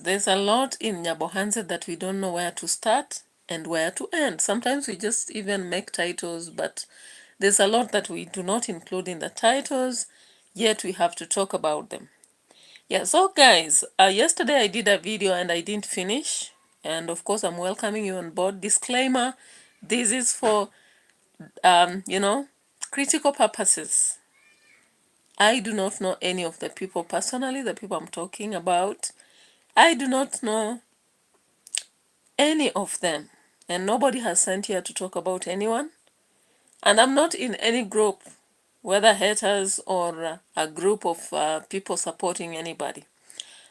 there's a lot in NYABOHANZE that we don't know where to start and where to end. Sometimes we just even make titles, but there's a lot that we do not include in the titles, yet we have to talk about them. Yeah, so guys, yesterday I did a video and I didn't finish. And of course, I'm welcoming you on board. Disclaimer, this is for, critical purposes. I do not know any of the people personally, the people I'm talking about. I do not know any of them. And nobody has sent here to talk about anyone. And I'm not in any group, whether haters or a group of people supporting anybody.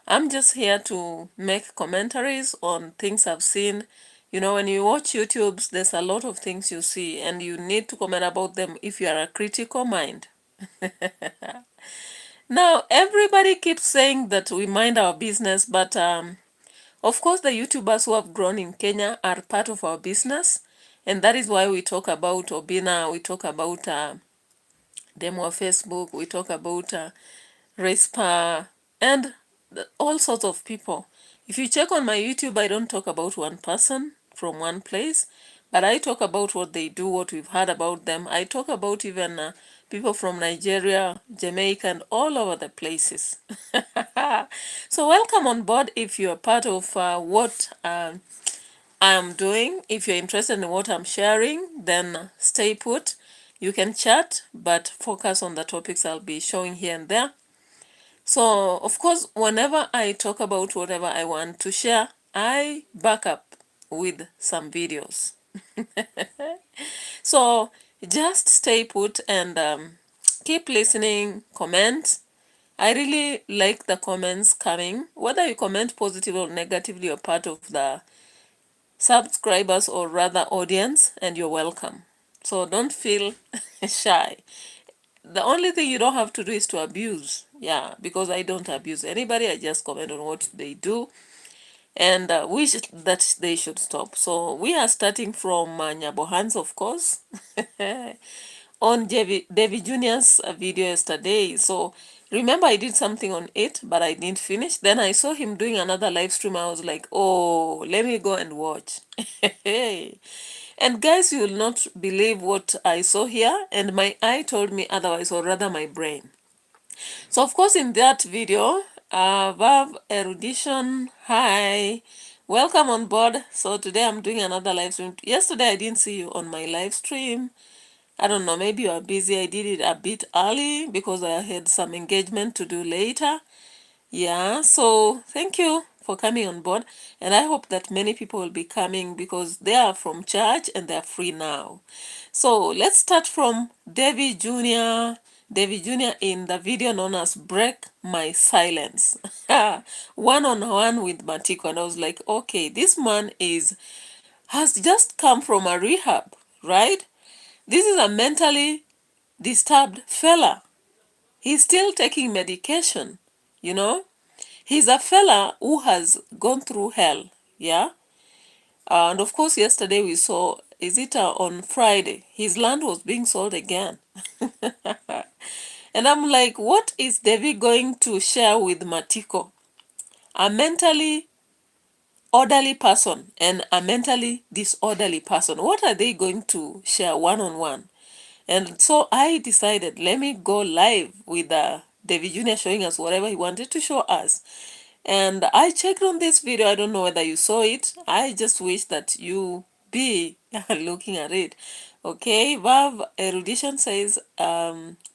I'm just here to make commentaries on things I've seen. You know, when you watch YouTube, there's a lot of things you see, and you need to comment about them if you are a critical mind. Now, everybody keeps saying that we mind our business, but of course, the YouTubers who have grown in Kenya are part of our business, and that is why we talk about Obina, we talk about Demo Facebook, we talk about Respa, and all sorts of people. If you check on my YouTube, I don't talk about one person from one place, but I talk about what they do, what we've heard about them. I talk about even people from Nigeria, Jamaica, and all over the places. So welcome on board if you're part of what I'm doing. If you're interested in what I'm sharing, then stay put. You can chat, but focus on the topics I'll be showing here and there. So, of course, whenever I talk about whatever I want to share, I back up with some videos. So, just stay put and keep listening, comment. I really like the comments coming. Whether you comment positively or negatively, you're part of the subscribers or rather audience, and you're welcome. So don't feel shy. The only thing you don't have to do is to abuse. Yeah, because I don't abuse anybody. I just comment on what they do and wish that they should stop. So we are starting from NYABOHANZE, of course, on David Jr.'s video yesterday. So remember, I did something on it, but I didn't finish. Then I saw him doing another live stream. I was like, oh, let me go and watch. And guys, you will not believe what I saw here, and my eye told me otherwise, or rather my brain. So of course in that video, Vav Erudition, hi, welcome on board. So today I'm doing another live stream. Yesterday I didn't see you on my live stream. I don't know, maybe you are busy. I did it a bit early because I had some engagement to do later. Yeah, so thank you for coming on board, and I hope that many people will be coming because they are from church and they're free now. So let's start from David Jr. David Jr. in the video known as Break My Silence. One-on-one with Matiko, and I was like, okay, this man has just come from a rehab, right? This is a mentally disturbed fella. He's still taking medication, you know? He's a fella who has gone through hell, yeah? And of course, yesterday we saw, is it on Friday, his land was being sold again. And I'm like, what is David going to share with Matiko? A mentally orderly person and a mentally disorderly person. What are they going to share one-on-one? And so I decided, let me go live with David Jr. showing us whatever he wanted to show us. And I checked on this video. I don't know whether you saw it. I just wish that you be looking at it. Okay, Vav Erudition says,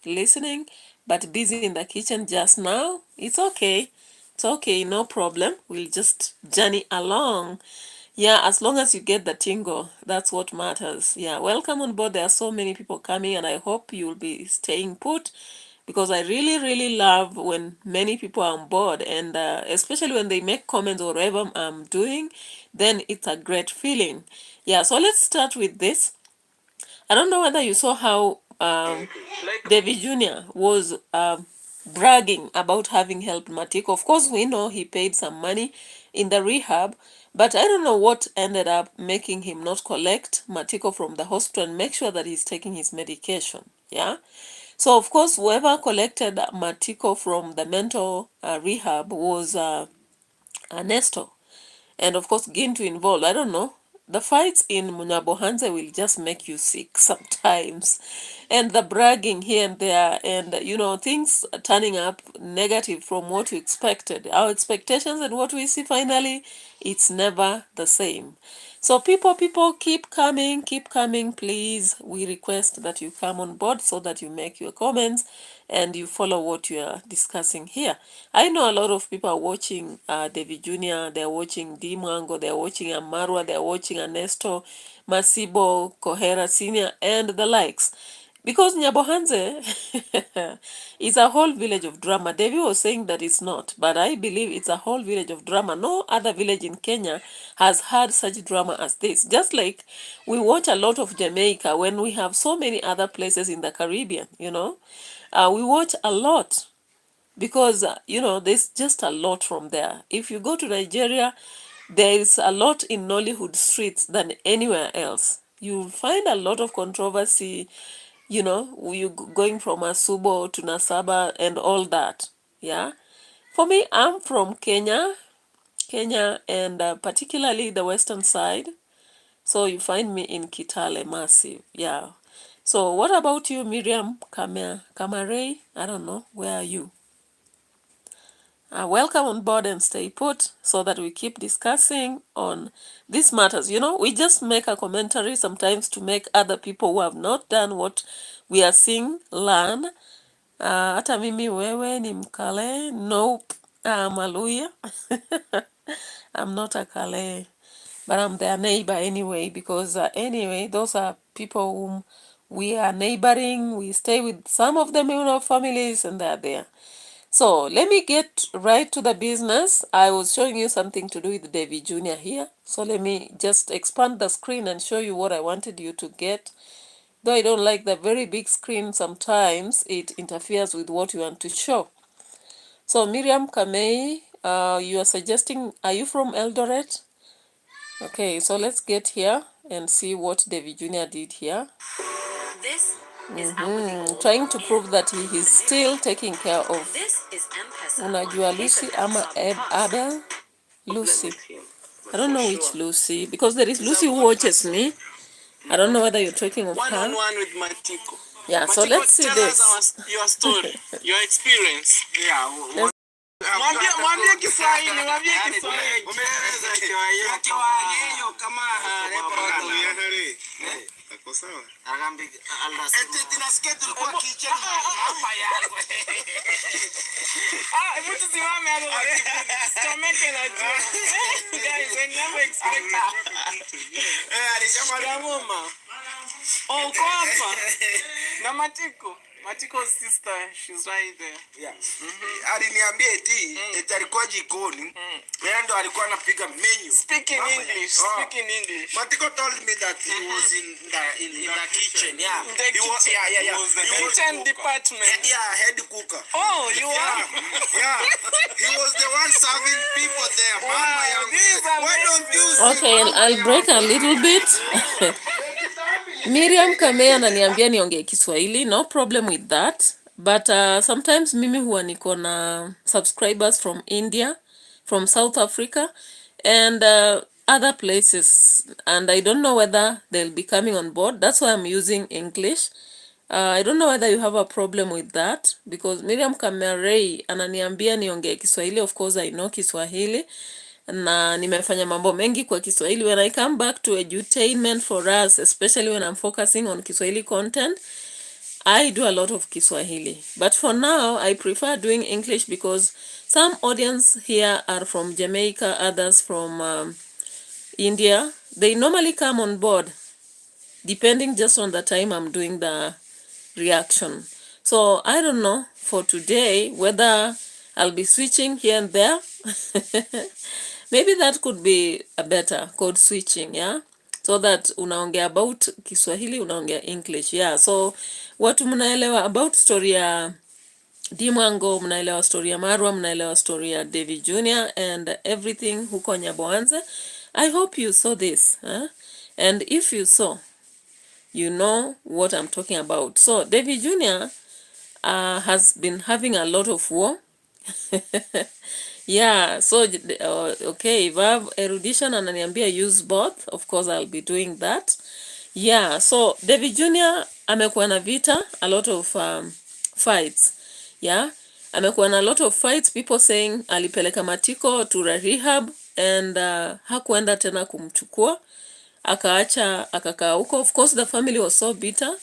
listening, but busy in the kitchen just now. It's okay. It's okay, no problem. We'll just journey along. Yeah, as long as you get the tingle, that's what matters. Yeah, welcome on board. There are so many people coming, and I hope you'll be staying put because I really, really love when many people are on board, and especially when they make comments or whatever I'm doing, then it's a great feeling. Yeah, so let's start with this. I don't know whether you saw how David Jr. was bragging about having helped Matiko. Of course, we know he paid some money in the rehab, but I don't know what ended up making him not collect Matiko from the hospital and make sure that he's taking his medication. Yeah. So, of course, whoever collected Matiko from the mental rehab was Ernesto, and of course Gintu involved. I don't know. The fights in NYABOHANZE will just make you sick sometimes. And the bragging here and there, and things turning up negative from what we expected. Our expectations and what we see finally, it's never the same. So people, keep coming, please. We request that you come on board so that you make your comments and you follow what you are discussing here. I know a lot of people are watching David Jr., they're watching D. Mwango, they're watching Amarwa, they're watching Ernesto, Masibo, Kohera Senior, and the likes. Because NYABOHANZE is a whole village of drama. David was saying that it's not, but I believe it's a whole village of drama. No other village in Kenya has had such drama as this. Just like we watch a lot of Jamaica when we have so many other places in the Caribbean, we watch a lot because, there's just a lot from there. If you go to Nigeria, there is a lot in Nollywood streets than anywhere else. You'll find a lot of controversy, you going from Asubo to Nasaba and all that. Yeah. For me, I'm from Kenya, and particularly the western side. So you find me in Kitale, massive. Yeah. So what about you, Miriam Kamarei? I don't know. Where are you? Welcome on board and stay put so that we keep discussing on these matters. We just make a commentary sometimes to make other people who have not done what we are seeing learn. Hata mimi wewe ni Mkale? Nope. I'm a Luya. I'm not a Kale, but I'm their neighbor anyway, because anyway, those are people whom we are neighboring. We stay with some of them in our families, and they're there. So let me get right to the business. I was showing you something to do with David Jr. here. So let me just expand the screen and show you what I wanted you to get. Though I don't like the very big screen, sometimes it interferes with what you want to show. So Miriam Kamei, you are suggesting, are you from Eldoret? Okay, so let's get here and see what David Jr. did here. This trying to prove that he is still taking care of unajua Lucy ama Abel. Lucy, I don't know which Lucy, because there is Lucy who watches me. I don't know whether you're talking of her. One-on-one with Matiko. Yeah, Matiko, so let's see this. Your story, your experience. Yeah. Mwambie Kiswahili, mwambie Kiswahili. Umeeleza Kiswahili kama Ako sawa. Tinasikia tulikuwa kicheni mama yangu. Hebu tusimame hapo. Stomeke na juu. Guys, we never expected. Alisema mama. Oh, kwa hapa. Na Matiko's sister, she's right there. Yeah. Aliniambia eti alikuwa jikoni. Yeye ndo alikuwa anapiga menu. Speaking English. Matiko told me that he was in the kitchen. Yeah. He was the kitchen department. Yeah, head cooker. Oh, you are? Yeah. He was the one serving people there. Wow, why don't you see? Okay, I'll break a little bit. Miriam Kamea ananiambia niongee Kiswahili, no problem with that. But sometimes mimi huwa niko na subscribers from India, from South Africa, and other places. And I don't know whether they'll be coming on board. That's why I'm using English. I don't know whether you have a problem with that, because Miriam Kamerei ananiambia niongee Kiswahili. Of course, I know Kiswahili. Na nimefanya mambo mengi kwa Kiswahili. When I come back to edutainment for us, especially when I'm focusing on Kiswahili content, I do a lot of Kiswahili. But for now, I prefer doing English because some audience here are from Jamaica, others from India. They normally come on board, depending just on the time I'm doing the reaction. So I don't know for today whether I'll be switching here and there. Maybe that could be a better code switching, yeah? So that unaongea about Kiswahili, unaongea English, yeah. So watu mnaelewa about story ya Dimwango, mnaelewa story ya Marwa, mnaelewa story ya David Jr. and everything huko NYABOHANZE. I hope you saw this, huh? And if you saw, you know what I'm talking about. So David Jr. Has been having a lot of war. Yeah, so okay, if I have erudition ananiambia use both, of course I'll be doing that. Yeah, so David Jr. amekuwa na vita, a lot of fights. Yeah, amekuwa na a lot of fights, people saying alipeleka Matiko to rehab and hakuenda tena kumchukua, akaacha akakaa huko. Of course the family was so bitter,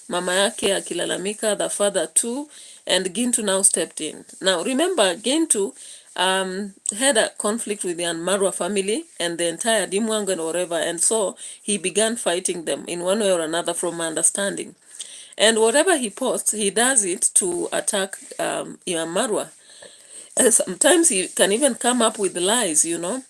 mama yake akilalamika, the father too, and Gintu now stepped in. Now remember, Gintu had a conflict with the Marwa family and the entire Dimwang and whatever, and so he began fighting them in one way or another, from my understanding. And whatever he posts, he does it to attack Marwa. Sometimes he can even come up with lies, you know.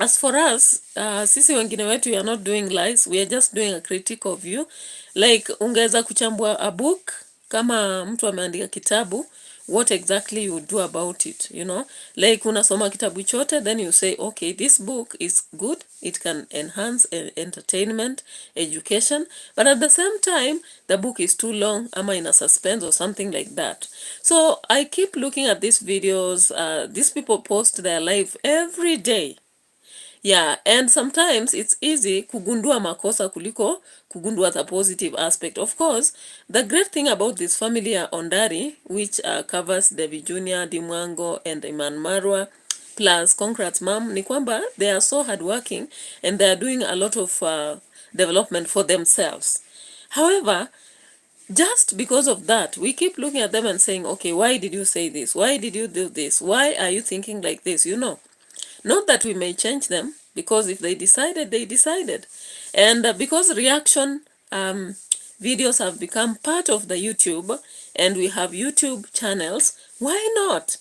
As for us, sisi wengine wetu, we are not doing lies, we are just doing a critique of you. Like, ungeza kuchambua a book, kama mtu ameandika kitabu, what exactly you do about it, you know. Like, unasoma kitabu chote, then you say, okay, this book is good, it can enhance entertainment, education, but at the same time, the book is too long, ama in a suspense or something like that. So, I keep looking at these videos, these people post their life every day. Yeah, and sometimes it's easy kugundua makosa kuliko kugundua the positive aspect. Of course, the great thing about this family are Ondari, which covers Devi Jr., Dimwango, and Iman Marwa, plus Concrat's mom, ni kwamba they are so hardworking and they are doing a lot of development for themselves. However, just because of that, we keep looking at them and saying, okay, why did you say this? Why did you do this? Why are you thinking like this? You know. Not that we may change them, because if they decided, they decided. And because reaction videos have become part of the YouTube, and we have YouTube channels, why not?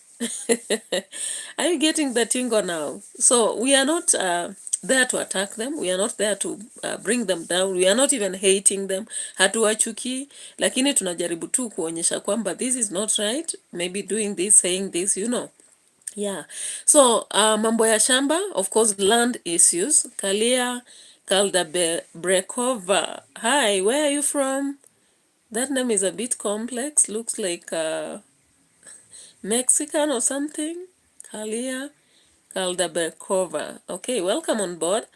Are you getting the tingle now? So we are not there to attack them. We are not there to bring them down. We are not even hating them. Hatuwachuki, lakini tunajaribu tu kuonyesha kwamba this is not right. Maybe doing this, saying this, you know. Yeah, so mambo ya shamba, of course, land issues. Kalia Kaldabrekova. Hi, where are you from? That name is a bit complex. Looks like Mexican or something. Kalia Kaldabrekova. Okay, welcome on board.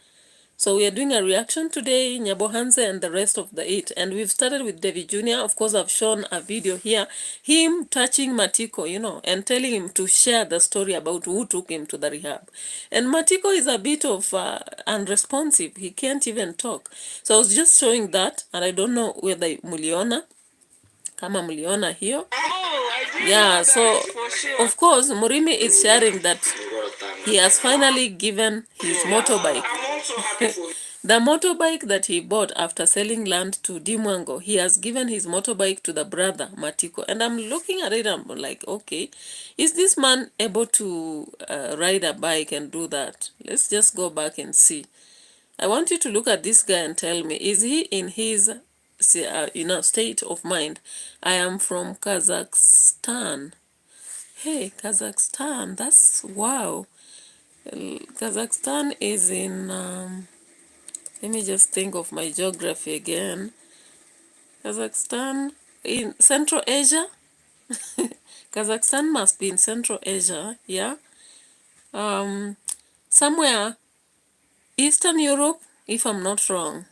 So we are doing a reaction today, NYABOHANZE and the rest of the 8. And we've started with David Jr. Of course, I've shown a video here, him touching Matiko, you know, and telling him to share the story about who took him to the rehab. And Matiko is a bit of unresponsive. He can't even talk. So I was just showing that, and I don't know whether muliona, kama muliona hiyo. Yeah, so of course, MRIMI is sharing that he has finally given his motorbike. The motorbike that he bought after selling land to Dimwango, he has given his motorbike to the brother, Matiko. And I'm looking at it, I'm like, okay, is this man able to ride a bike and do that? Let's just go back and see. I want you to look at this guy and tell me, is he in his state of mind? I am from Kazakhstan. Hey, Kazakhstan, that's wow. Kazakhstan is in let me just think of my geography again. Kazakhstan in Central Asia. Kazakhstan must be in Central Asia, yeah. Somewhere Eastern Europe, if I'm not wrong.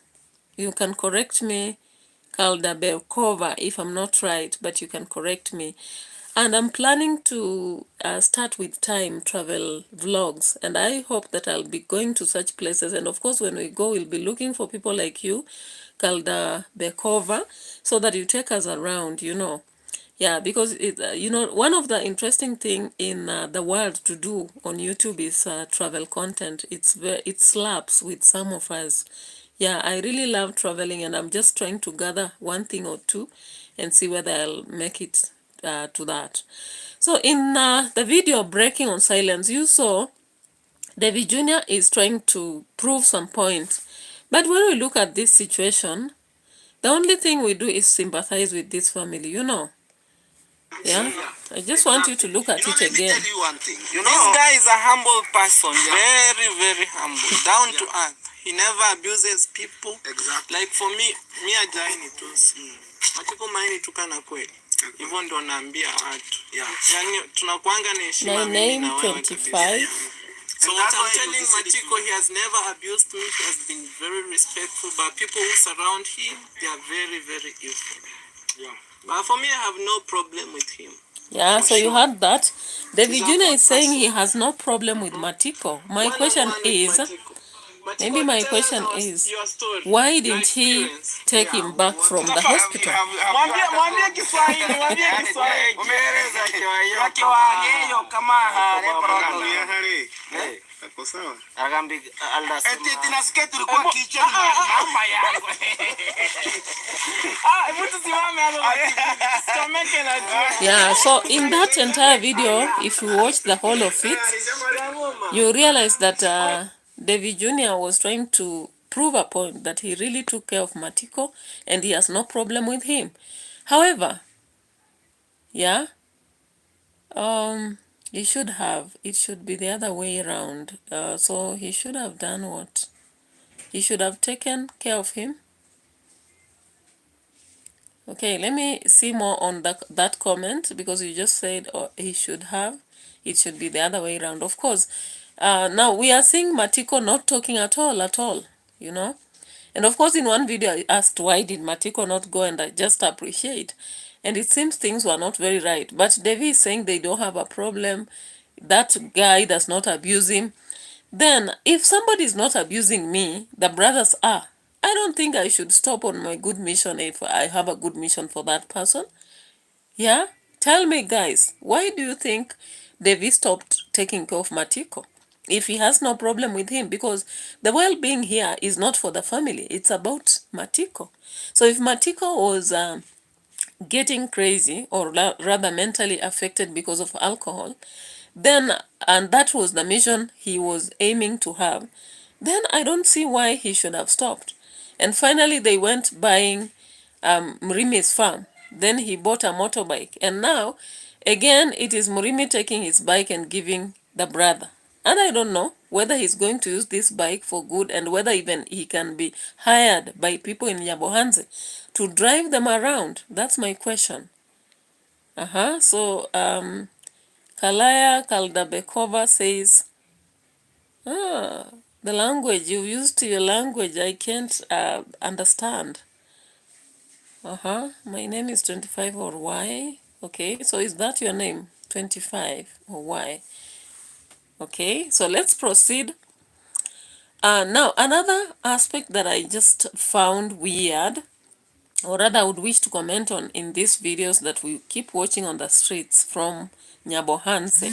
You can correct me, Kaldabekova, if I'm not right, but you can correct me. And I'm planning to start with time travel vlogs, and I hope that I'll be going to such places. And of course, when we go, we'll be looking for people like you, Kaldabekova, so that you take us around, you know. Yeah, because it, you know, one of the interesting thing in the world to do on YouTube is travel content. It slaps with some of us. Yeah, I really love traveling, and I'm just trying to gather one thing or two and see whether I'll make it to that. So in the video Breaking on Silence, you saw David Jr. is trying to prove some point. But when we look at this situation, the only thing we do is sympathize with this family, you know. Yeah, I just want you to look at it again. Let me tell you one thing. You know, this guy is a humble person, very, very humble, down to earth. He never abuses people. Exactly. Like for me ajaini tu. Matiko maini tukana kweli. Hivyo ndo naambia watu. Yani tunakuanga na heshima mimi na wewe kabisa. So what I'm telling Matiko, he has never abused me. He has been very respectful. But people who surround him, they are very, very evil. Yeah. But for me, I have no problem with him. Yeah, so you heard that. David Jr. is saying he has no problem with Matiko. My question is, maybe my question is, why didn't he take him back from the hospital? Yeah, so in that entire video, if you watch the whole of it, you realize that David Jr. was trying to prove a point that he really took care of Matiko and he has no problem with him. However, yeah, he should have. It should be the other way around. So he should have done what? He should have taken care of him. Okay, let me see more on that comment, because you just said he should have. It should be the other way around. Of course, now we are seeing Matiko not talking at all, you know. And of course, in one video, I asked why did Matiko not go and just appreciate. And it seems things were not very right. But Devi is saying they don't have a problem. That guy does not abuse him. Then, if somebody is not abusing me, the brothers are. I don't think I should stop on my good mission if I have a good mission for that person. Yeah? Tell me, guys, why do you think Devi stopped taking care of Matiko? If he has no problem with him, because the well-being here is not for the family, it's about Matiko. So if Matiko was getting crazy, or rather mentally affected because of alcohol, then, and that was the mission he was aiming to have, then I don't see why he should have stopped. And finally they went buying MRIMI's farm. Then he bought a motorbike, and now again it is MRIMI taking his bike and giving the brother. And I don't know whether he's going to use this bike for good, and whether even he can be hired by people in NYABOHANZE to drive them around. That's my question. So Kalaya Kaldabekova says, the language, you used your language, I can't understand. My name is 25 or Y. Okay, so is that your name? 25 or Y. Okay, so let's proceed. Now, another aspect that I just found weird, or rather I would wish to comment on in these videos that we keep watching on the streets from NYABOHANZE.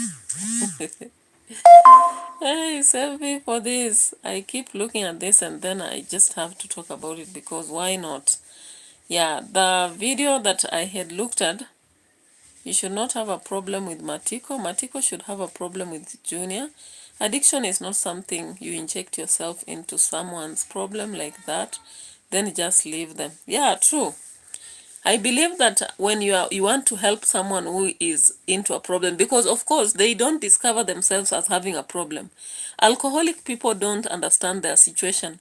Hey, save me for this. I keep looking at this and then I just have to talk about it, because why not? Yeah, the video that I had looked at, you should not have a problem with Matiko. Matiko should have a problem with Junior. Addiction is not something you inject yourself into someone's problem like that, then just leave them. Yeah, true. I believe that when you want to help someone who is into a problem, because of course they don't discover themselves as having a problem. Alcoholic people don't understand their situation.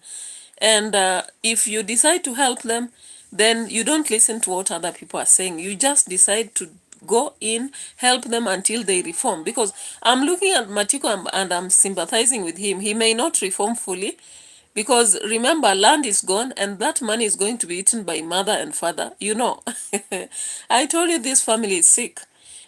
And if you decide to help them, then you don't listen to what other people are saying. You just decide to go in, help them until they reform. Because I'm looking at Matiko and I'm sympathizing with him. He may not reform fully, because remember, land is gone and that money is going to be eaten by mother and father. You know, I told you this family is sick.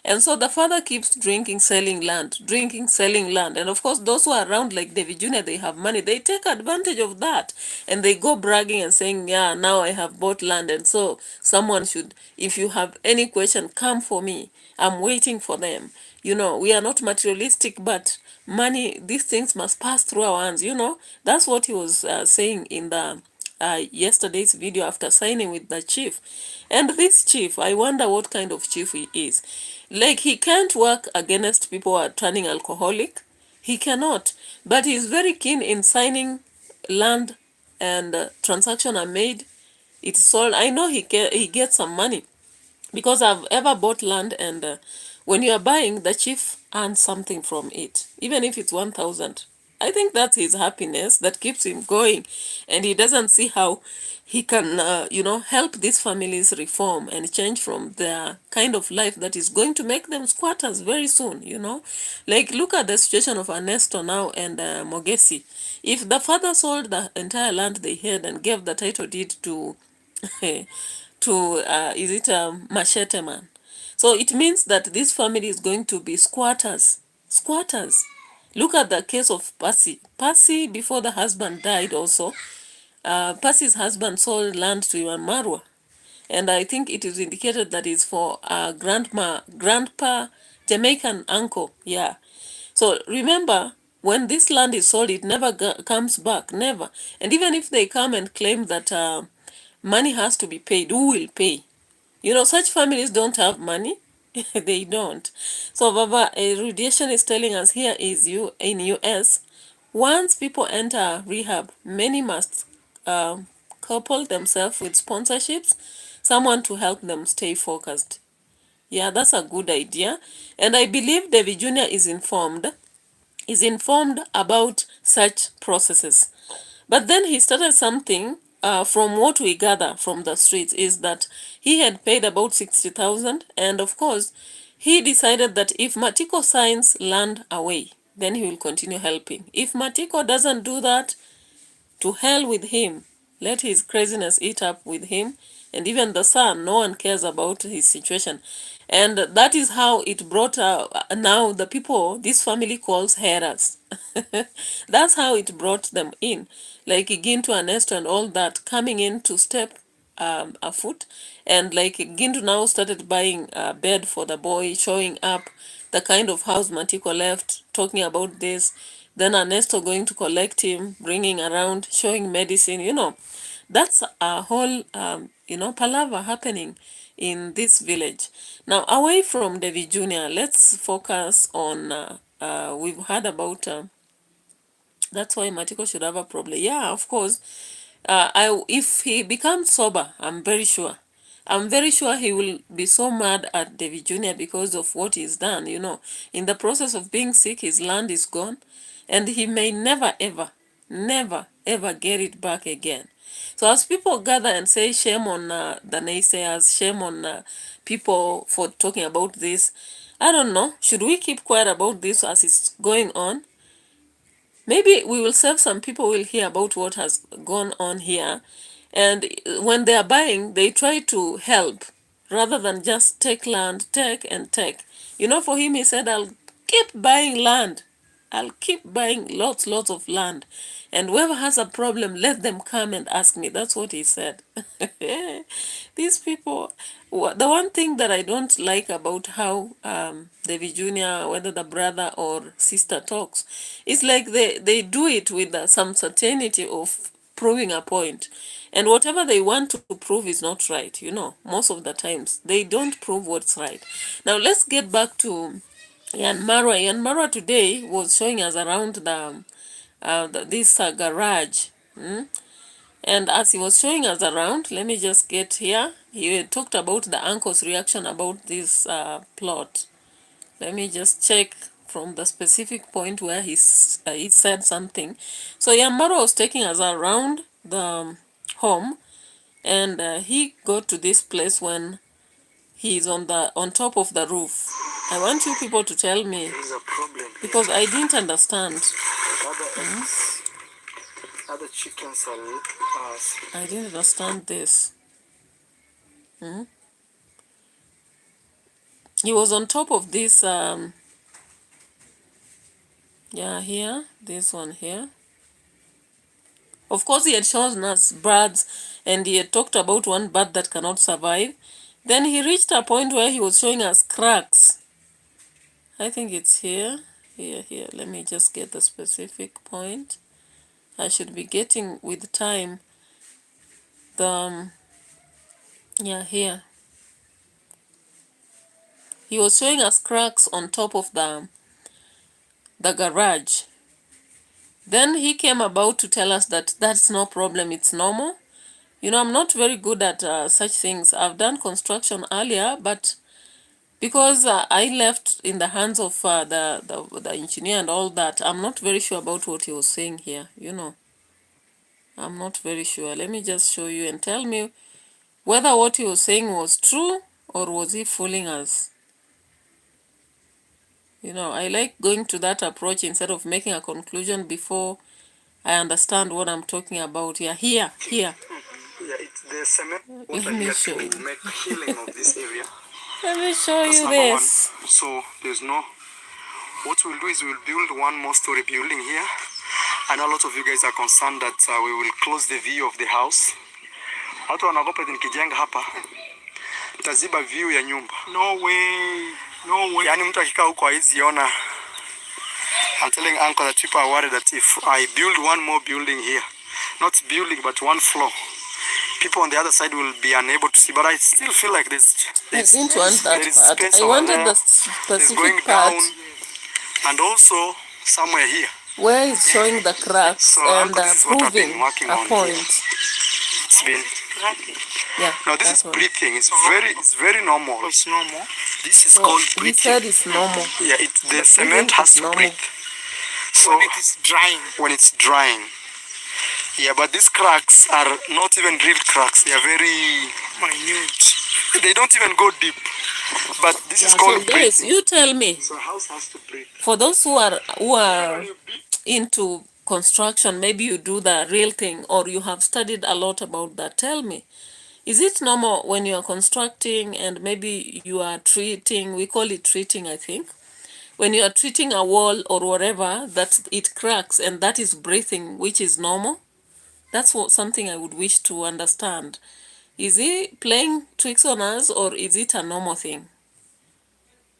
And so the father keeps drinking, selling land, drinking, selling land. And of course, those who are around like David Jr., they have money. They take advantage of that. And they go bragging and saying, yeah, now I have bought land. And so someone should, if you have any question, come for me. I'm waiting for them. You know, we are not materialistic, but money, these things must pass through our hands. You know, that's what he was saying in the yesterday's video after signing with the chief. And this chief, I wonder what kind of chief he is. Like, he can't work against people who are turning alcoholic. He cannot. But he's very keen in signing land, and transaction are made. It's sold. I know he gets some money, because I've ever bought land, and when you are buying, the chief earns something from it, even if it's 1,000. I think that's his happiness that keeps him going, and he doesn't see how he can, help these families reform and change from their kind of life that is going to make them squatters very soon. Like, look at the situation of Ernesto now and Mogesi. If the father sold the entire land they had and gave the title deed to is it a Machete man? So it means that this family is going to be squatters. Squatters. Look at the case of Percy. Percy, before the husband died also, Percy's husband sold land to Marwa. And I think it is indicated that it's for grandpa, Jamaican uncle. Yeah. So remember, when this land is sold, it never comes back. Never. And even if they come and claim that money has to be paid, who will pay? Such families don't have money. They don't. So Baba, Radiation is telling us here is in US, once people enter rehab, many must couple themselves with sponsorships, someone to help them stay focused. Yeah, that's a good idea. And I believe David Jr. is informed about such processes. But then he started something. From what we gather from the streets is that he had paid about 60,000, and of course he decided that if Matiko signs land away, then he will continue helping. If Matiko doesn't do that, to hell with him. Let his craziness eat up with him. And even the son, no one cares about his situation. And that is how it brought now the people this family calls herers. That's how it brought them in. Like Gintu and Esther and all that coming in to step afoot. And like Gintu now started buying a bed for the boy, showing up the kind of house Matiko left, talking about this. Then Ernesto going to collect him, bringing around, showing medicine. That's a whole, palaver happening in this village. Now, away from David Jr., let's focus on, we've heard about, that's why Matiko should have a problem. Yeah, of course. If he becomes sober, I'm very sure he will be so mad at David Jr. because of what he's done. In the process of being sick, his land is gone, and he may never, ever, never, ever get it back again. So as people gather and say shame on the naysayers, shame on people for talking about this, I don't know, should we keep quiet about this as it's going on? Maybe we will save some people will hear about what has gone on here. And when they are buying, they try to help rather than just take land, take and take. For him, he said, I'll keep buying land. I'll keep buying lots of land. And whoever has a problem, let them come and ask me. That's what he said. These people, the one thing that I don't like about how David Jr., whether the brother or sister talks, is like they do it with some certainty of proving a point. And whatever they want to prove is not right, most of the times. They don't prove what's right. Now, let's get back to Yan Marwa. Yan Marwa today was showing us around this garage. And as he was showing us around, let me just get here. He talked about the uncle's reaction about this plot. Let me just check from the specific point where he said something. So Yamaro was taking us around the home, and he got to this place when he's on top of the roof. I want you people to tell me, because I didn't understand. Other chickens are with us. I didn't understand this. He was on top of this, here, this one here. Of course, he had shown us birds, and he had talked about one bird that cannot survive. Then he reached a point where he was showing us cracks. I think it's here. Here. Let me just get the specific point. I should be getting with time the, here. He was showing us cracks on top of the garage. Then he came about to tell us that that's no problem, it's normal. I'm not very good at such things. I've done construction earlier, but because I left in the hands of the engineer and all that. I'm not very sure about what he was saying here, you know. I'm not very sure. Let me just show you and tell me whether what he was saying was true or was he fooling us. You know, I like going to that approach instead of making a conclusion before I understand what I'm talking about. Yeah, here. Yeah, it's the cement water here to make healing of this area. Let me show That's you number this. one. So there's no. What we'll do is we'll build one more story building here. I know a lot of you guys are concerned that we will close the view of the house. Watu wanaogopa nikijenga hapa taziba view ya nyumba. No way. No way. Yani mtu akikaa huko haiziona. I'm telling Uncle that people are worried that if I build one more building here, not building but one floor, people on the other side will be unable to see. But I still feel like I didn't want that part. I wanted the specific going part down, and also somewhere here where it's showing the cracks so and proving a point. It's been. Yeah. Now this is breathing. It's very normal. It's normal. This is called breathing. He said it's normal. Yeah, the cement has to breathe. So when it is drying. When it's drying. Yeah, but these cracks are not even real cracks. They are very minute. They don't even go deep. But this is called so guys, breathing. you tell me. So a house has to breathe. For those who are into construction, maybe you do the real thing or you have studied a lot about that. Tell me, is it normal when you are constructing and maybe you are treating, we call it treating, I think, when you are treating a wall or whatever, that it cracks and that is breathing, which is normal? That's something I would wish to understand. Is he playing tricks on us or is it a normal thing?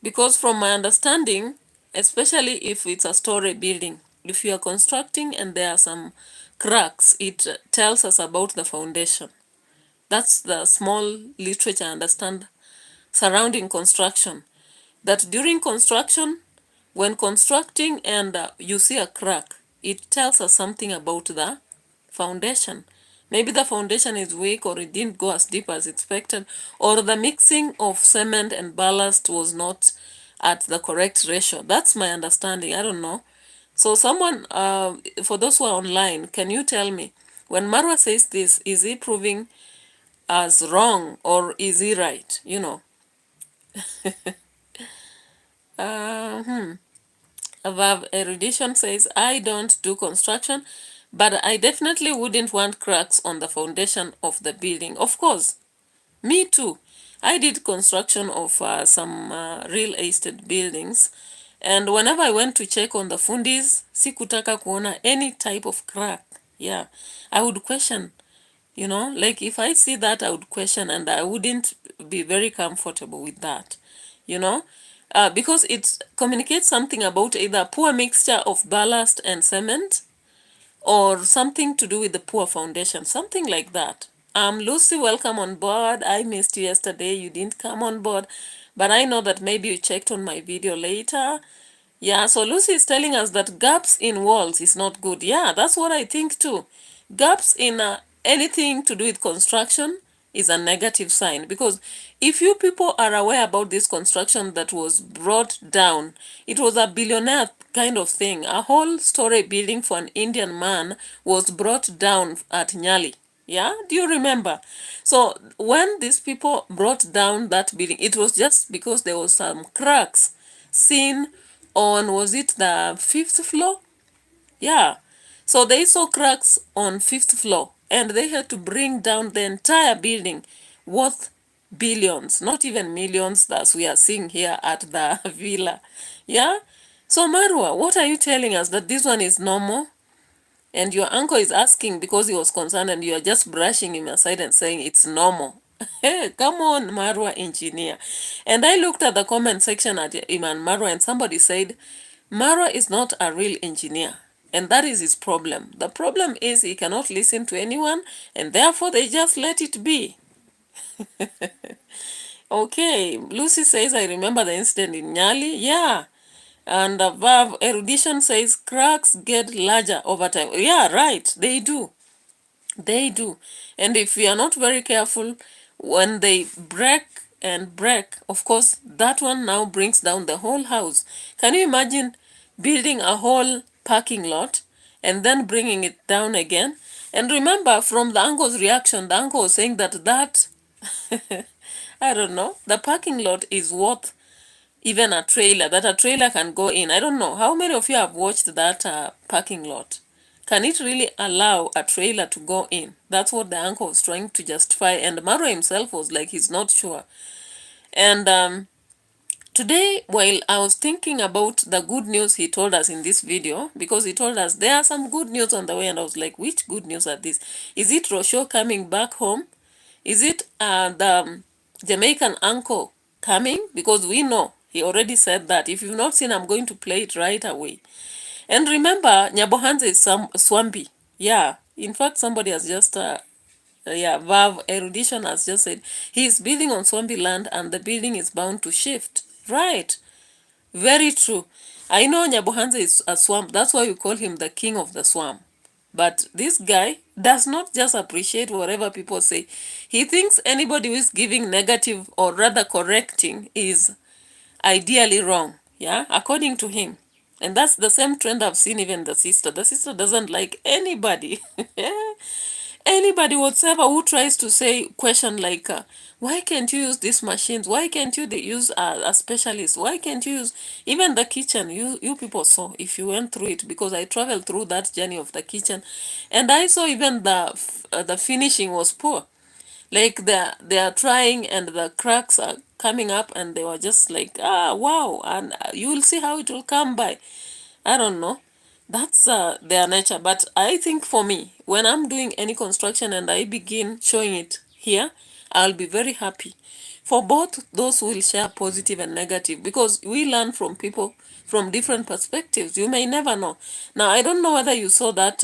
Because from my understanding, especially if it's a story building, if you are constructing and there are some cracks, it tells us about the foundation. That's the small literature I understand surrounding construction. That during construction, when constructing and you see a crack, it tells us something about the foundation. Maybe the foundation is weak or it didn't go as deep as expected, or the mixing of cement and ballast was not at the correct ratio. That's my understanding. I don't know. So someone, for those who are online, can you tell me, when Marwa says this, is he proving as wrong or is he right? You know. Above erudition says, I don't do construction, but I definitely wouldn't want cracks on the foundation of the building. Of course, me too. I did construction of some real estate buildings, and whenever I went to check on the fundis, sikutaka kuona any type of crack. Yeah, I would question, you know, like if I see that, I would question and I wouldn't be very comfortable with that, you know, because it communicates something about either poor mixture of ballast and cement or something to do with the poor foundation, something like that. Lucy, welcome on board. I missed you yesterday. You didn't come on board, but I know that maybe you checked on my video later. Yeah, so Lucy is telling us that gaps in walls is not good. Yeah, that's what I think too. Gaps in anything to do with construction is a negative sign, because if you people are aware about this construction that was brought down, it was a billionaire kind of thing. A whole story building for an Indian man was brought down at Nyali. Yeah, do you remember? So when these people brought down that building, it was just because there was some cracks seen on, was it the 5th floor? Yeah. So they saw cracks on 5th floor and they had to bring down the entire building worth billions, not even millions, as we are seeing here at the villa. Yeah. So Marwa, what are you telling us, that this one is normal? And your uncle is asking because he was concerned and you are just brushing him aside and saying it's normal. Hey, come on, Marwa engineer. And I looked at the comment section at Iman Marwa and somebody said, Marwa is not a real engineer. And that is his problem. The problem is he cannot listen to anyone and therefore they just let it be. Okay, Lucy says, I remember the incident in Nyali. Yeah. And above, erudition says cracks get larger over time. Yeah, right. They do. They do. And if we are not very careful, when they break and break, of course, that one now brings down the whole house. Can you imagine building a whole parking lot and then bringing it down again? And remember, from the uncle's reaction, the uncle was saying that I don't know, the parking lot is worth even a trailer, that a trailer can go in. I don't know. How many of you have watched that parking lot? Can it really allow a trailer to go in? That's what the uncle was trying to justify. And Maro himself was like, he's not sure. And today, while I was thinking about the good news he told us in this video, because he told us there are some good news on the way, and I was like, which good news are these? Is it ROCIO coming back home? Is it the Jamaican uncle coming? Because we know he already said that. If you've not seen, I'm going to play it right away. And remember, NYABOHANZE is swampy. Yeah. In fact, somebody has just, Vav Erudition has just said, he's building on swampy land and the building is bound to shift. Right. Very true. I know NYABOHANZE is a swamp. That's why we call him the king of the swamp. But this guy does not just appreciate whatever people say. He thinks anybody who is giving negative or rather correcting is ideally wrong. Yeah, according to him. And that's the same trend I've seen even the sister. The sister doesn't like anybody. Anybody whatsoever who tries to say question like why can't you use these machines, why can't you use a specialist, why can't you use even the kitchen? You people saw, if you went through it, because I traveled through that journey of the kitchen, and I saw even the finishing was poor. Like they are trying and the cracks are coming up, and they were just like, wow, and you will see how it will come by. I don't know. That's their nature. But I think for me, when I'm doing any construction and I begin showing it here, I'll be very happy. For both those who will share positive and negative, because we learn from people from different perspectives. You may never know. Now, I don't know whether you saw that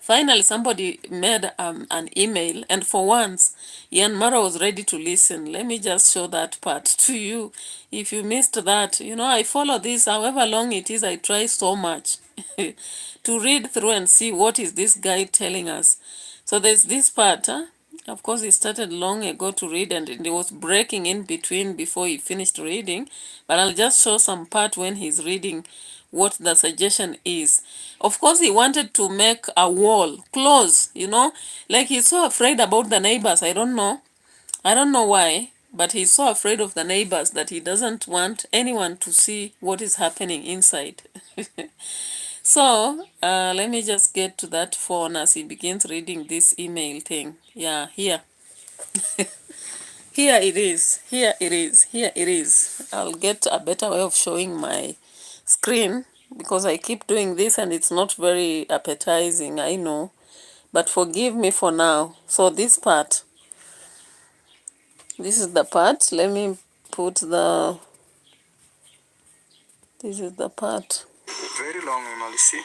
finally somebody made an email, and for once, Ian Mara was ready to listen. Let me just show that part to you. If you missed that, you know, I follow this, however long it is, I try so much to read through and see what is this guy telling us. So there's this part, of course, he started long ago to read, and it was breaking in between before he finished reading, but I'll just show some part when he's reading what the suggestion is. Of course, he wanted to make a wall close, you know, like he's so afraid about the neighbors. I don't know why, but he's so afraid of the neighbors that he doesn't want anyone to see what is happening inside. So let me just get to that phone as he begins reading this email thing. Yeah, here. Here it is. Here it is. Here it is. I'll get a better way of showing my screen, because I keep doing this and it's not very appetizing, I know. But forgive me for now. So this part. This is the part. Let me put the... This is the part. Very long, Malisi.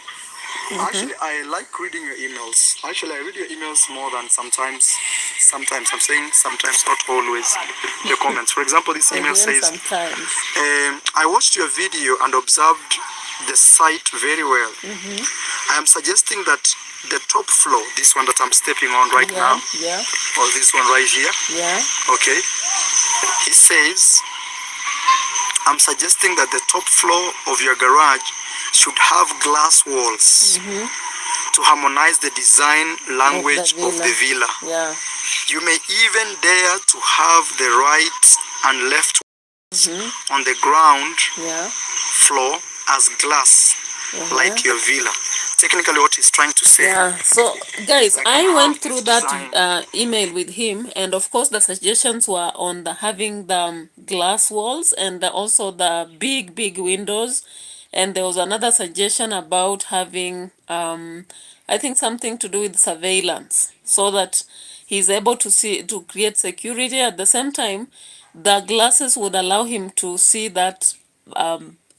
Actually, I like reading your emails. Actually, I read your emails more than sometimes. Sometimes, I'm saying sometimes, not always, the comments. For example, this email says, I watched your video and observed the site very well. I am suggesting that the top floor, this one that I'm stepping on right now, or this one right here, okay, he says, I'm suggesting that the top floor of your garage should have glass walls to harmonize the design language of the villa. You may even dare to have the right and left on the ground floor as glass, like your villa. Technically what he's trying to say. So guys, like I went through that email with him, and of course the suggestions were on the having the glass walls and also the big windows. And there was another suggestion about having I think something to do with surveillance, so that he's able to see, to create security. At the same time, the glasses would allow him to see that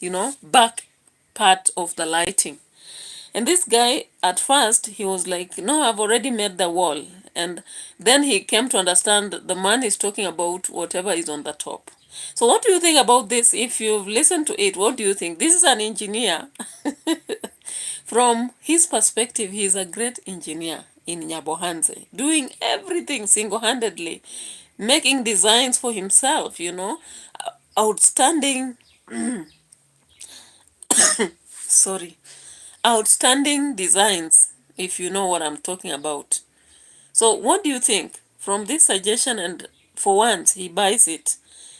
you know, back part of the lighting. And this guy, at first, he was like, no, I've already made the wall. And then he came to understand the man is talking about whatever is on the top. So what do you think about this? If you've listened to it, what do you think? This is an engineer. From his perspective, he's a great engineer in NYABOHANZE, doing everything single-handedly. making designs for himself, you know, outstanding, sorry, outstanding designs, if you know what I'm talking about. So what do you think from this suggestion? And for once, he buys it.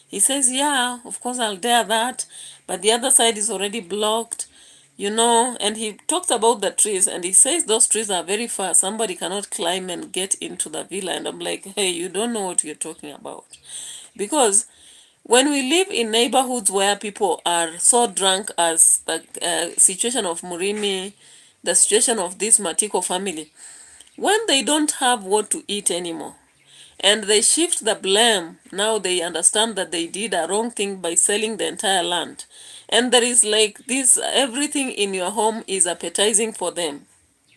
He says, yeah, of course I'll dare that, but the other side is already blocked, you know. And he talks about the trees, and he says those trees are very far. Somebody cannot climb and get into the villa. And I'm like, hey, you don't know what you're talking about. Because when we live in neighborhoods where people are so drunk, as the situation of MRIMI, the situation of this Matiko family, when they don't have what to eat anymore, and they shift the blame, now they understand that they did a wrong thing by selling the entire land. And there is like this, everything in your home is appetizing for them.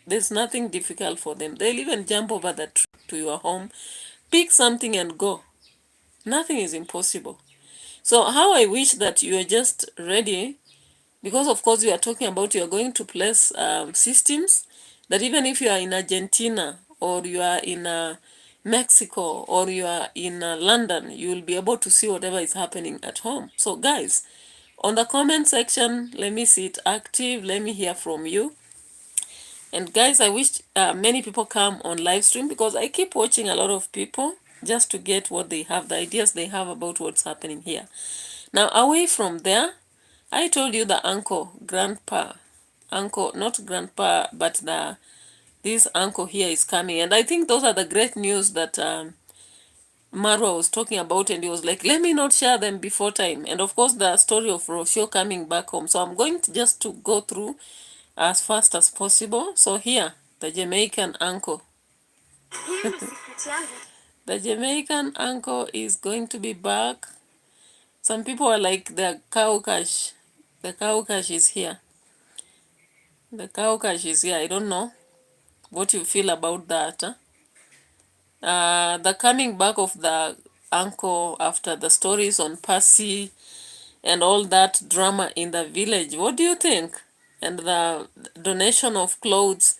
There's nothing difficult for them. They'll even jump over the tree to your home, pick something and go. Nothing is impossible. So how I wish that you are just ready, because of course you are talking about you are going to place systems that even if you are in Argentina, or you are in Mexico, or you are in London, you will be able to see whatever is happening at home. So guys, on the comment section, let me see it active, let me hear from you. And guys, I wish many people come on live stream, because I keep watching a lot of people just to get what they have, the ideas they have about what's happening here. Now, away from there, I told you the uncle, grandpa, uncle, not grandpa, but this uncle here is coming. And I think those are the great news that Marwa was talking about, and he was like, let me not share them before time. And of course, the story of ROCIO coming back home. So I'm going to just to go through as fast as possible. So here, the Jamaican uncle. The Jamaican uncle is going to be back. Some people are like, the cow cash. The cow cash is here. The cow cash is here. I don't know what you feel about that. The coming back of the uncle after the stories on Percy and all that drama in the village. What do you think? And the donation of clothes,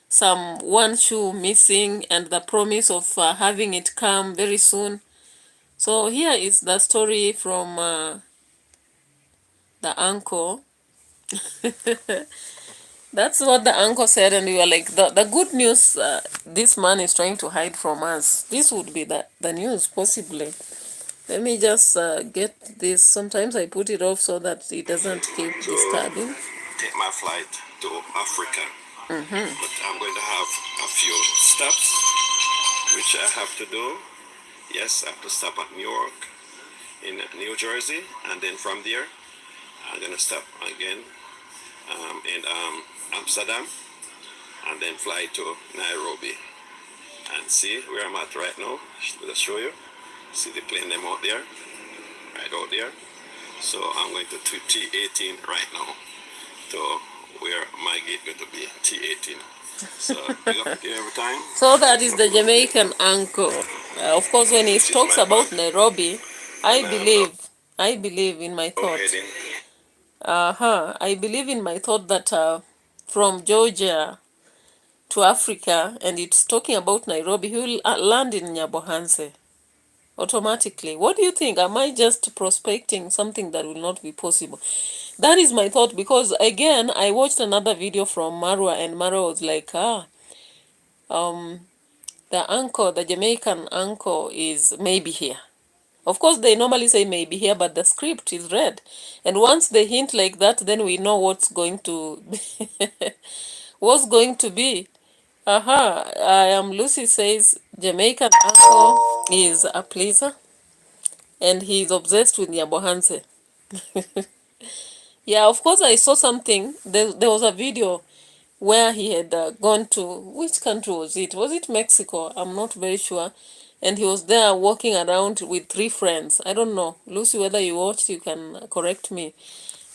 some one shoe missing, and the promise of having it come very soon. So here is the story from the uncle. That's what the uncle said, and we were like, the good news this man is trying to hide from us. This would be the news, possibly. Let me just get this. Sometimes I put it off so that it doesn't keep disturbing. Take my flight to Africa. But I'm going to have a few stops, which I have to do. Yes, I have to stop at New York, in New Jersey, and then from there, I'm going to stop again in Amsterdam, and then fly to Nairobi, and see where I'm at right now. I'll show you. See the plane them out there, right out there. So I'm going to T18 right now, to where my gate going to be, T18. So big up here every time. So that is the Jamaican uncle. Of course, when he talks about Nairobi, I believe in my thought. I believe in my thought that from Georgia to Africa, and it's talking about Nairobi, he will land in NYABOHANZE automatically. What do you think? Am I just prospecting something that will not be possible? That is my thought, because again, I watched another video from Marwa, and Marwa was like, the uncle, the Jamaican uncle, is maybe here. Of course, they normally say maybe here, but the script is read. And once they hint like that, then we know what's going to what's going to be. I am Lucy says Jamaican uncle is a pleaser, and he's obsessed with NYABOHANZE. Yeah, of course, I saw something. There was a video where he had gone to, which country was it? Was it Mexico? I'm not very sure. And he was there walking around with 3 friends. I don't know. Lucy, whether you watched, you can correct me.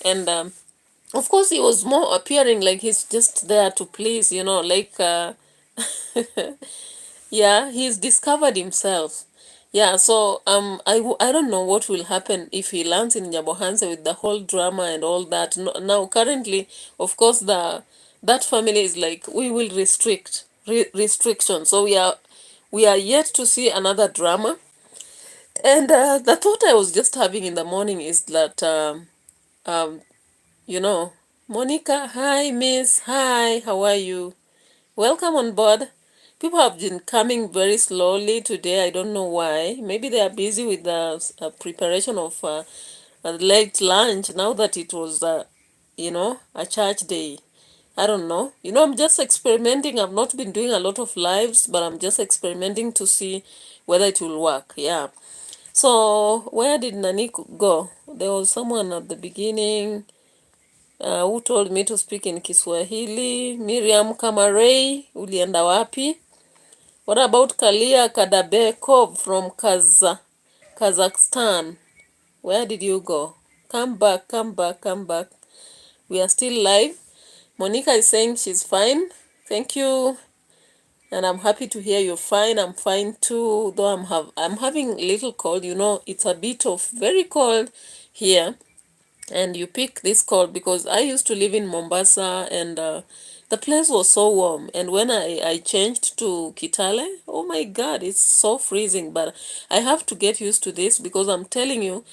And of course, he was more appearing like he's just there to please, you know, like, yeah, he's discovered himself. Yeah, so I don't know what will happen if he lands in NYABOHANZE with the whole drama and all that. Now, currently, of course, that family is like, we will restrict restrictions. So we are yet to see another drama. And the thought I was just having in the morning is that, you know, Monica, hi, miss, hi, how are you? Welcome on board. People have been coming very slowly today. I don't know why. Maybe they are busy with the preparation of a late lunch now that it was, a church day. I don't know. I'm just experimenting. I've not been doing a lot of lives, but I'm just experimenting to see whether it will work. Yeah. So, where did Nani go? There was someone at the beginning who told me to speak in Kiswahili. Miriam Kamarei, ulienda wapi? What about Kalia Kadabekov from Kazakhstan? Where did you go? Come back, come back, come back. We are still live. Monica is saying she's fine. Thank you. And I'm happy to hear you're fine. I'm fine too, though I'm having a little cold. It's a bit of very cold here. And you pick this cold because I used to live in Mombasa, and the place was so warm. And when I changed to Kitale, oh my God, it's so freezing. But I have to get used to this because I'm telling you,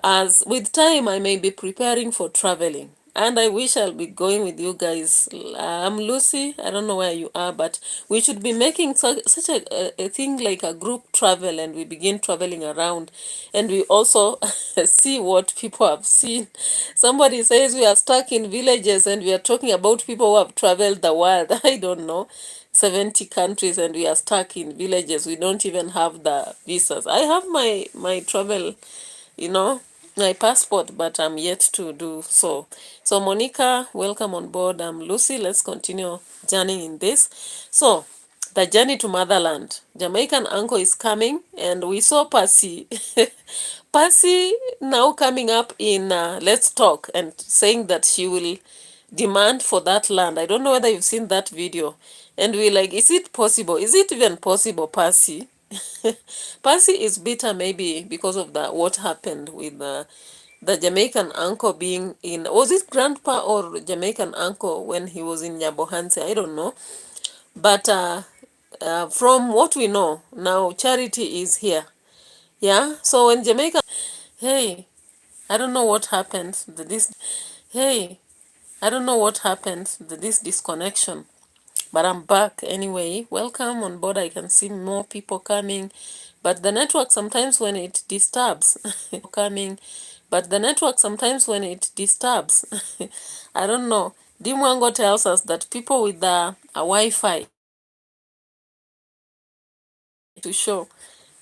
as with time, I may be preparing for traveling. And I wish I'll be going with you guys. I'm Lucy. I don't know where you are, but we should be making such a thing like a group travel, and we begin traveling around. And we also see what people have seen. Somebody says we are stuck in villages, and we are talking about people who have traveled the world. I don't know. 70 countries, and we are stuck in villages. We don't even have the visas. I have my travel, you know, my passport, but I'm yet to do so. So, Monica, welcome on board. I'm Lucy. Let's continue journeying in this. So, the journey to motherland. Jamaican uncle is coming, and we saw Percy. Percy now coming up in Let's Talk and saying that she will demand for that land. I don't know whether you've seen that video. And we're like, is it possible? Is it even possible, Percy? Percy is bitter maybe because of what happened with the Jamaican uncle being in, was it grandpa or Jamaican uncle when he was in NYABOHANZE? I don't know. But from what we know, now Charity is here. Yeah, so when Jamaica, hey, I don't know what happened. Hey, I don't know what happened. This disconnection. But I'm back anyway. Welcome on board. I can see more people coming. But the network sometimes when it disturbs, I don't know. Dimwango tells us that people with a Wi-Fi to show.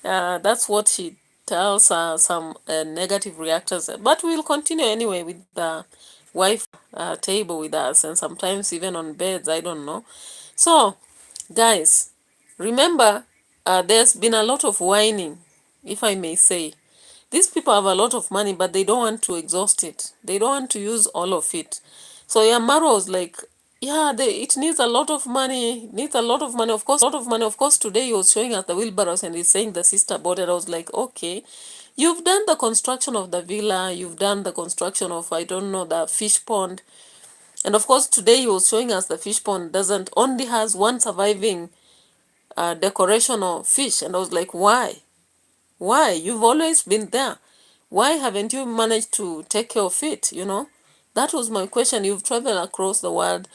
That's what she tells some negative reactors. But we'll continue anyway with the Wi-Fi table with us, and sometimes even on beds. I don't know. So, guys, remember, there's been a lot of whining, if I may say. These people have a lot of money, but they don't want to exhaust it. They don't want to use all of it. So Yamaro was like, yeah, it needs a lot of money. Needs a lot of money. Of course, today he was showing us the wheelbarrows and he's saying the sister bought it. I was like, okay, you've done the construction of the villa. You've done the construction of, I don't know, the fish pond. And of course, today he was showing us the fish pond only has one surviving decoration of fish. And I was like, why? Why? You've always been there. Why haven't you managed to take care of it, That was my question. You've traveled across the world.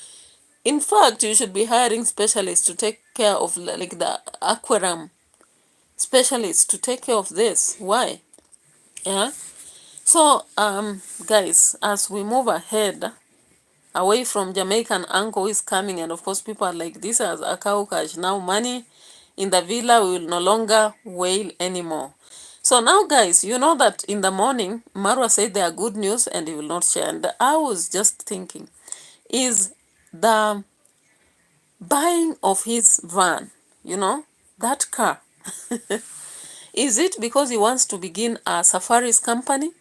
In fact, you should be hiring specialists to take care of like the aquarium specialists to take care of this. Why? Yeah. So, guys, as we move ahead, away from Jamaican uncle who is coming, and of course people are like, this is a cow cash. Now money in the villa, we will no longer wail anymore. So now, guys, you know that in the morning, Marwa said there are good news and he will not share. And I was just thinking, is the buying of his van, that car, is it because he wants to begin a safaris company?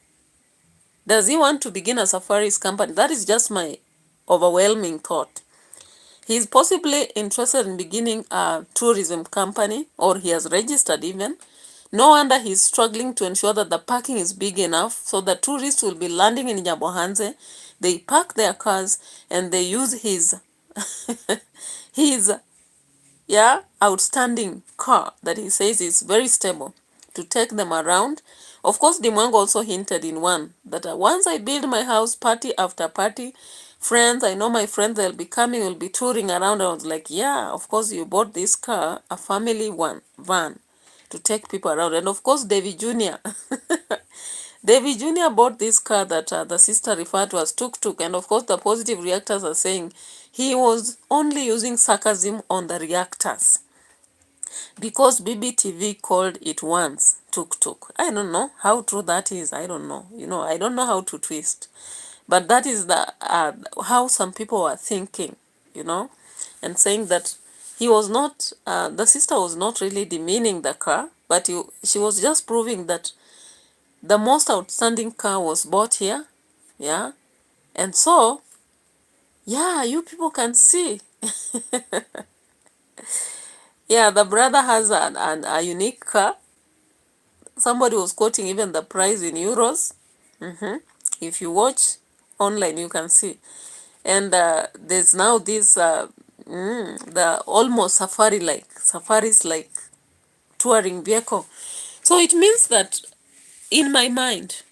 Does he want to begin a safaris company? That is just my overwhelming thought. He's possibly interested in beginning a tourism company, or he has registered even. No wonder he's struggling to ensure that the parking is big enough so that tourists will be landing in NYABOHANZE. They park their cars and they use his his outstanding car that he says is very stable to take them around. Of course, Dimwang also hinted in one that once I build my house, party after party, friends, I know my friends, they'll be coming, will be touring around. I was like, yeah, of course you bought this car, a family van, to take people around. And of course, David Jr. David Jr. bought this car that the sister referred to as tuk-tuk. And of course, the positive reactors are saying he was only using sarcasm on the reactors, because BBTV called it once tuk-tuk. I don't know how true that is. I don't know. I don't know how to twist. But that is the how some people are thinking, and saying that he was not, the sister was not really demeaning the car, but she was just proving that the most outstanding car was bought here. Yeah. And so, yeah, you people can see. Yeah, the brother has a unique car. Somebody was quoting even the price in euros. If you watch online, you can see. And there's now this, the almost safaris like touring vehicle. So it means that in my mind,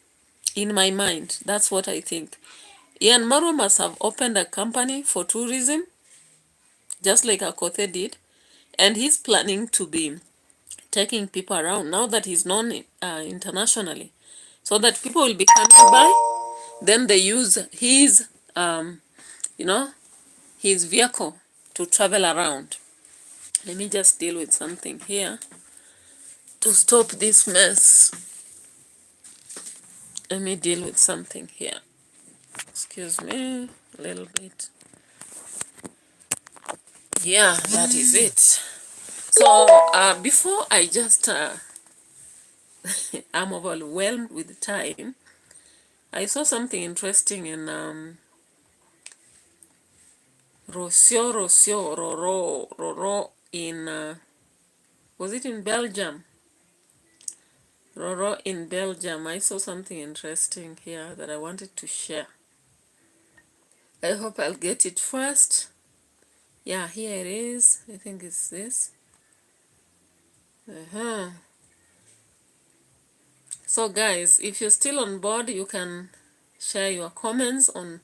that's what I think. Ian Marwa must have opened a company for tourism, just like Akothe did. And he's planning to be taking people around now that he's known internationally, so that people will be coming by. Then they use his, his vehicle to travel around. Let me just deal with something here to stop this mess. Let me deal with something here. Excuse me a little bit. Yeah, that is it. So before I just I'm overwhelmed with time, I saw something interesting in ROCIO in was it in Belgium? Roro in Belgium. I saw something interesting here that I wanted to share. I hope I'll get it first. Yeah, here it is. I think it's this. So guys, if you're still on board, you can share your comments on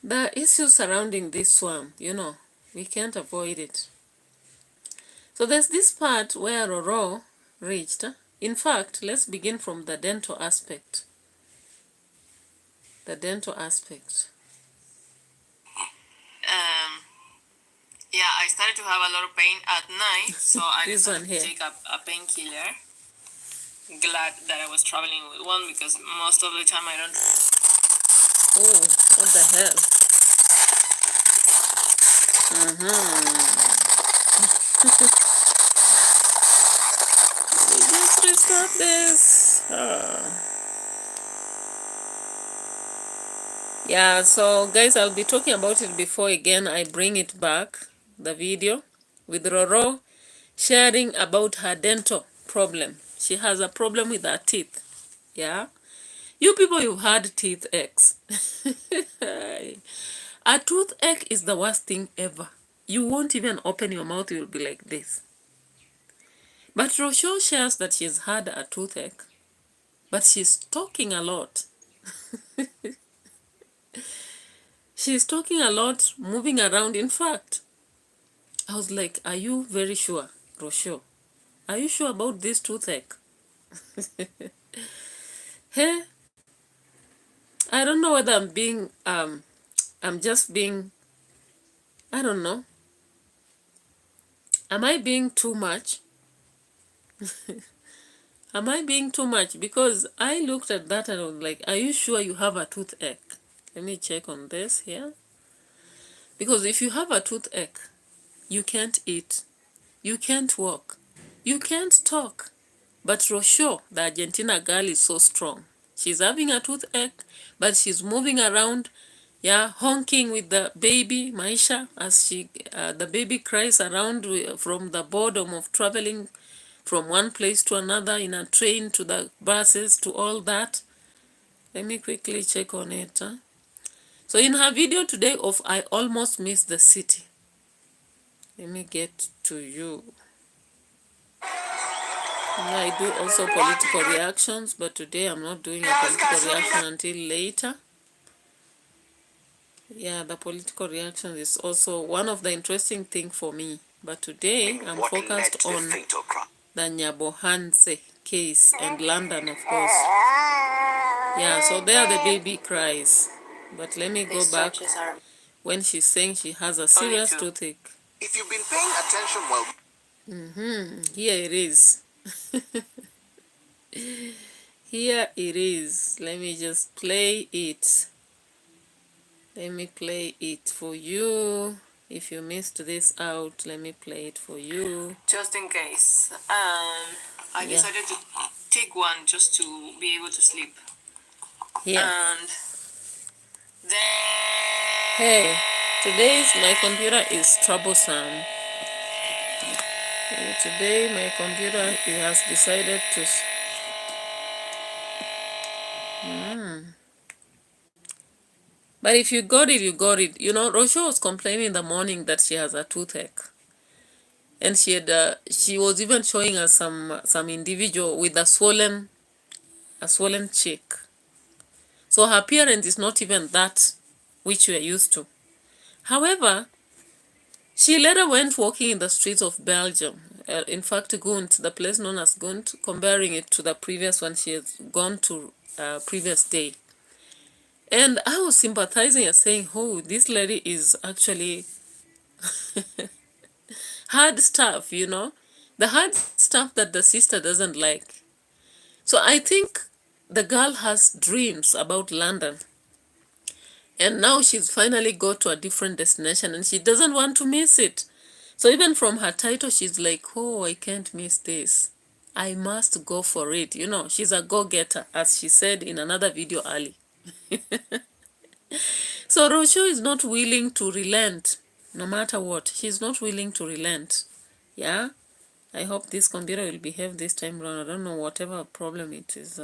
the issues surrounding this swarm. We can't avoid it. So there's this part where Roro reached. In fact, let's begin from the dental aspect. The dental aspect. Yeah, I started to have a lot of pain at night, so I This one decided here. to take a painkiller. Glad that I was traveling with one, because most of the time I don't. Oh, what the hell? We just restart this. Yeah, so guys, I'll be talking about it before again I bring it back, the video, with Roro sharing about her dental problem. She has a problem with her teeth. Yeah. You people, you've had teeth aches. A toothache is the worst thing ever. You won't even open your mouth, you'll be like this. But Rochelle shares that she's had a toothache, but she's talking a lot. She's talking a lot, moving around. In fact, I was like, are you very sure, Rochelle? Are you sure about this toothache? Hey, I don't know whether I'm just being, I don't know. Am I being too much? Am I being too much? Because I looked at that and I was like, are you sure you have a toothache? Let me check on this here. Because if you have a toothache, you can't eat, you can't walk, you can't talk. But Rochelle, the Argentina girl, is so strong. She's having a toothache, but she's moving around, yeah, honking with the baby, Maisha, as the baby cries around from the boredom of traveling from one place to another, in a train, to the buses, to all that. Let me quickly check on it. So in her video today of I Almost Missed the City, let me get to you. I do also political reactions, but today I'm not doing a political reaction until later. Yeah, the political reaction is also one of the interesting things for me. But today I'm focused on the NYABOHANZE case and London, of course. Yeah, so there the baby cries. But let me go back when she's saying she has a serious toothache. If you've been paying attention, well... Here it is. Here it is. Let me just play it. Let me play it for you. If you missed this out, let me play it for you. Just in case. I decided to take one just to be able to sleep. Here. And then... Hey, today's my computer is troublesome. Today my computer has decided to... But if you got it, you got it. You know, ROCIO was complaining in the morning that she has a toothache. And she was even showing us some individual with a swollen cheek. So her appearance is not even that which we are used to. However, she later went walking in the streets of Belgium. In fact, Ghent, the place known as Ghent, comparing it to the previous one she had gone to previous day. And I was sympathizing and saying, oh, this lady is actually hard stuff, you know, the hard stuff that the sister doesn't like. So I think the girl has dreams about London. And now she's finally got to a different destination and she doesn't want to miss it. So even from her title, she's like, oh, I can't miss this. I must go for it. You know, she's a go-getter, as she said in another video early. So ROCIO is not willing to relent, no matter what. She's not willing to relent. Yeah? I hope this computer will behave this time around. I don't know whatever problem it is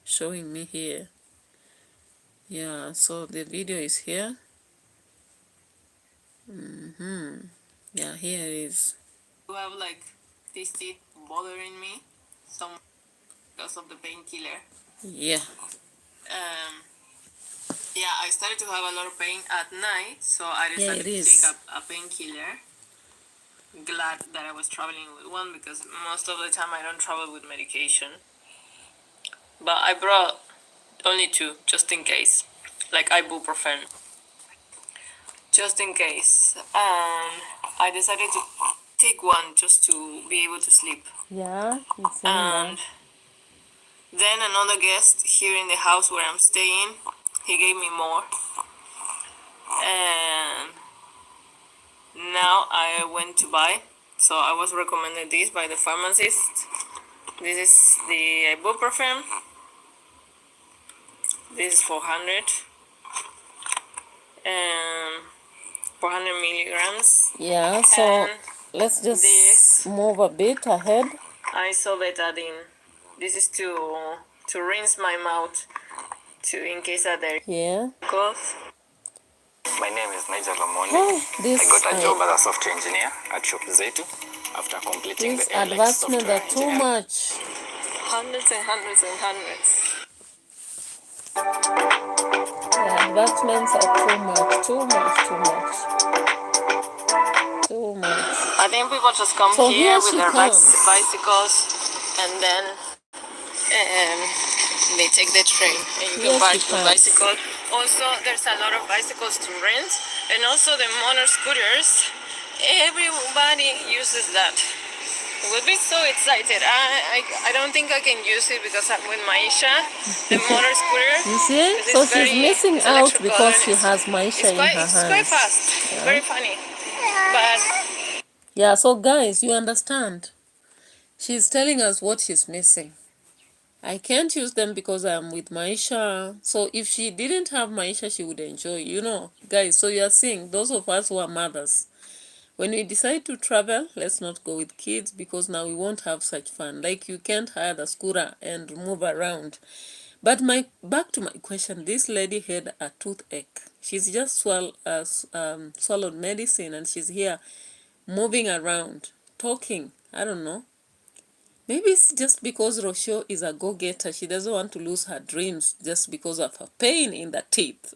showing me here. Yeah, so the video is here. Yeah, here it is. You have like this teeth bothering me some because of the painkiller. Yeah. Yeah, I started to have a lot of pain at night, so I decided to take a painkiller. Glad that I was traveling with one because most of the time I don't travel with medication. But I brought only two, just in case, like ibuprofen. Just in case. I decided to take one just to be able to sleep. Yeah, it's And then another guest here in the house where I'm staying, he gave me more. And now I went to buy. So I was recommended this by the pharmacist. This is the ibuprofen. This is 400. And 400 milligrams. Yeah, so And let's just this move a bit ahead. isobetadine. This is to rinse my mouth in case that there Yeah. goes. My name is Nigel Lamoni. Oh, this I got a job as a software engineer at Shop Zetu after completing these the NLEX advancements software are too engineering. much. Hundreds and hundreds and hundreds. The advancements are too much, too much, too much. Too much. I think people just come So here here with she their comes. bicycles and then they take the train and you Here can buy she the comes. bicycle. Also, there's a lot of bicycles to rent and also the motor scooters. Everybody uses that. We'll be so excited. I don't think I can use it because I'm with Maisha, the motor scooter. You see? Because So it's she's missing it's out electrical because and she has Maisha in her it's quite hands. fast. Yeah. Very funny. But Yeah, so guys, you understand. She's telling us what she's missing. I can't use them because I'm with Maisha. So if she didn't have Maisha, she would enjoy, you know. Guys, so you are seeing, those of us who are mothers, when we decide to travel, let's not go with kids because now we won't have such fun. Like you can't hire the scooter and move around. But back to my question, this lady had a toothache. She's just swallowed medicine and she's here moving around, talking. I don't know. Maybe it's just because ROCIO is a go-getter. She doesn't want to lose her dreams just because of her pain in the teeth.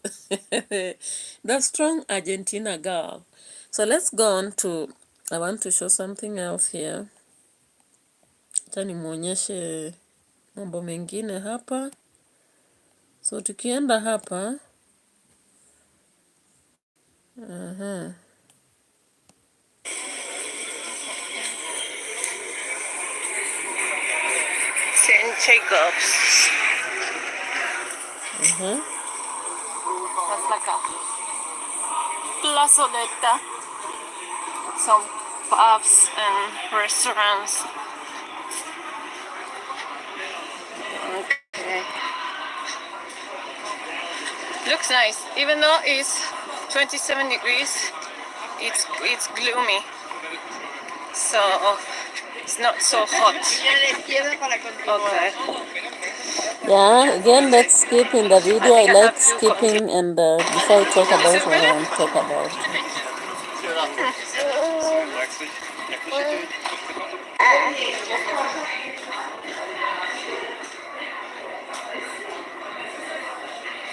The strong Argentina girl. So let's go on to, I want to show something else here. Acha nimuonyeshe mambo mengine hapa. So tukienda hapa, St. Jacobs. That's like a plazoleta. Some pubs and restaurants. Okay. Looks nice. Even though it's 27 degrees, it's gloomy. So it's not so hot. Okay. yeah, again, let's skip in the video. I like skipping, and before I talk about what I want to talk about.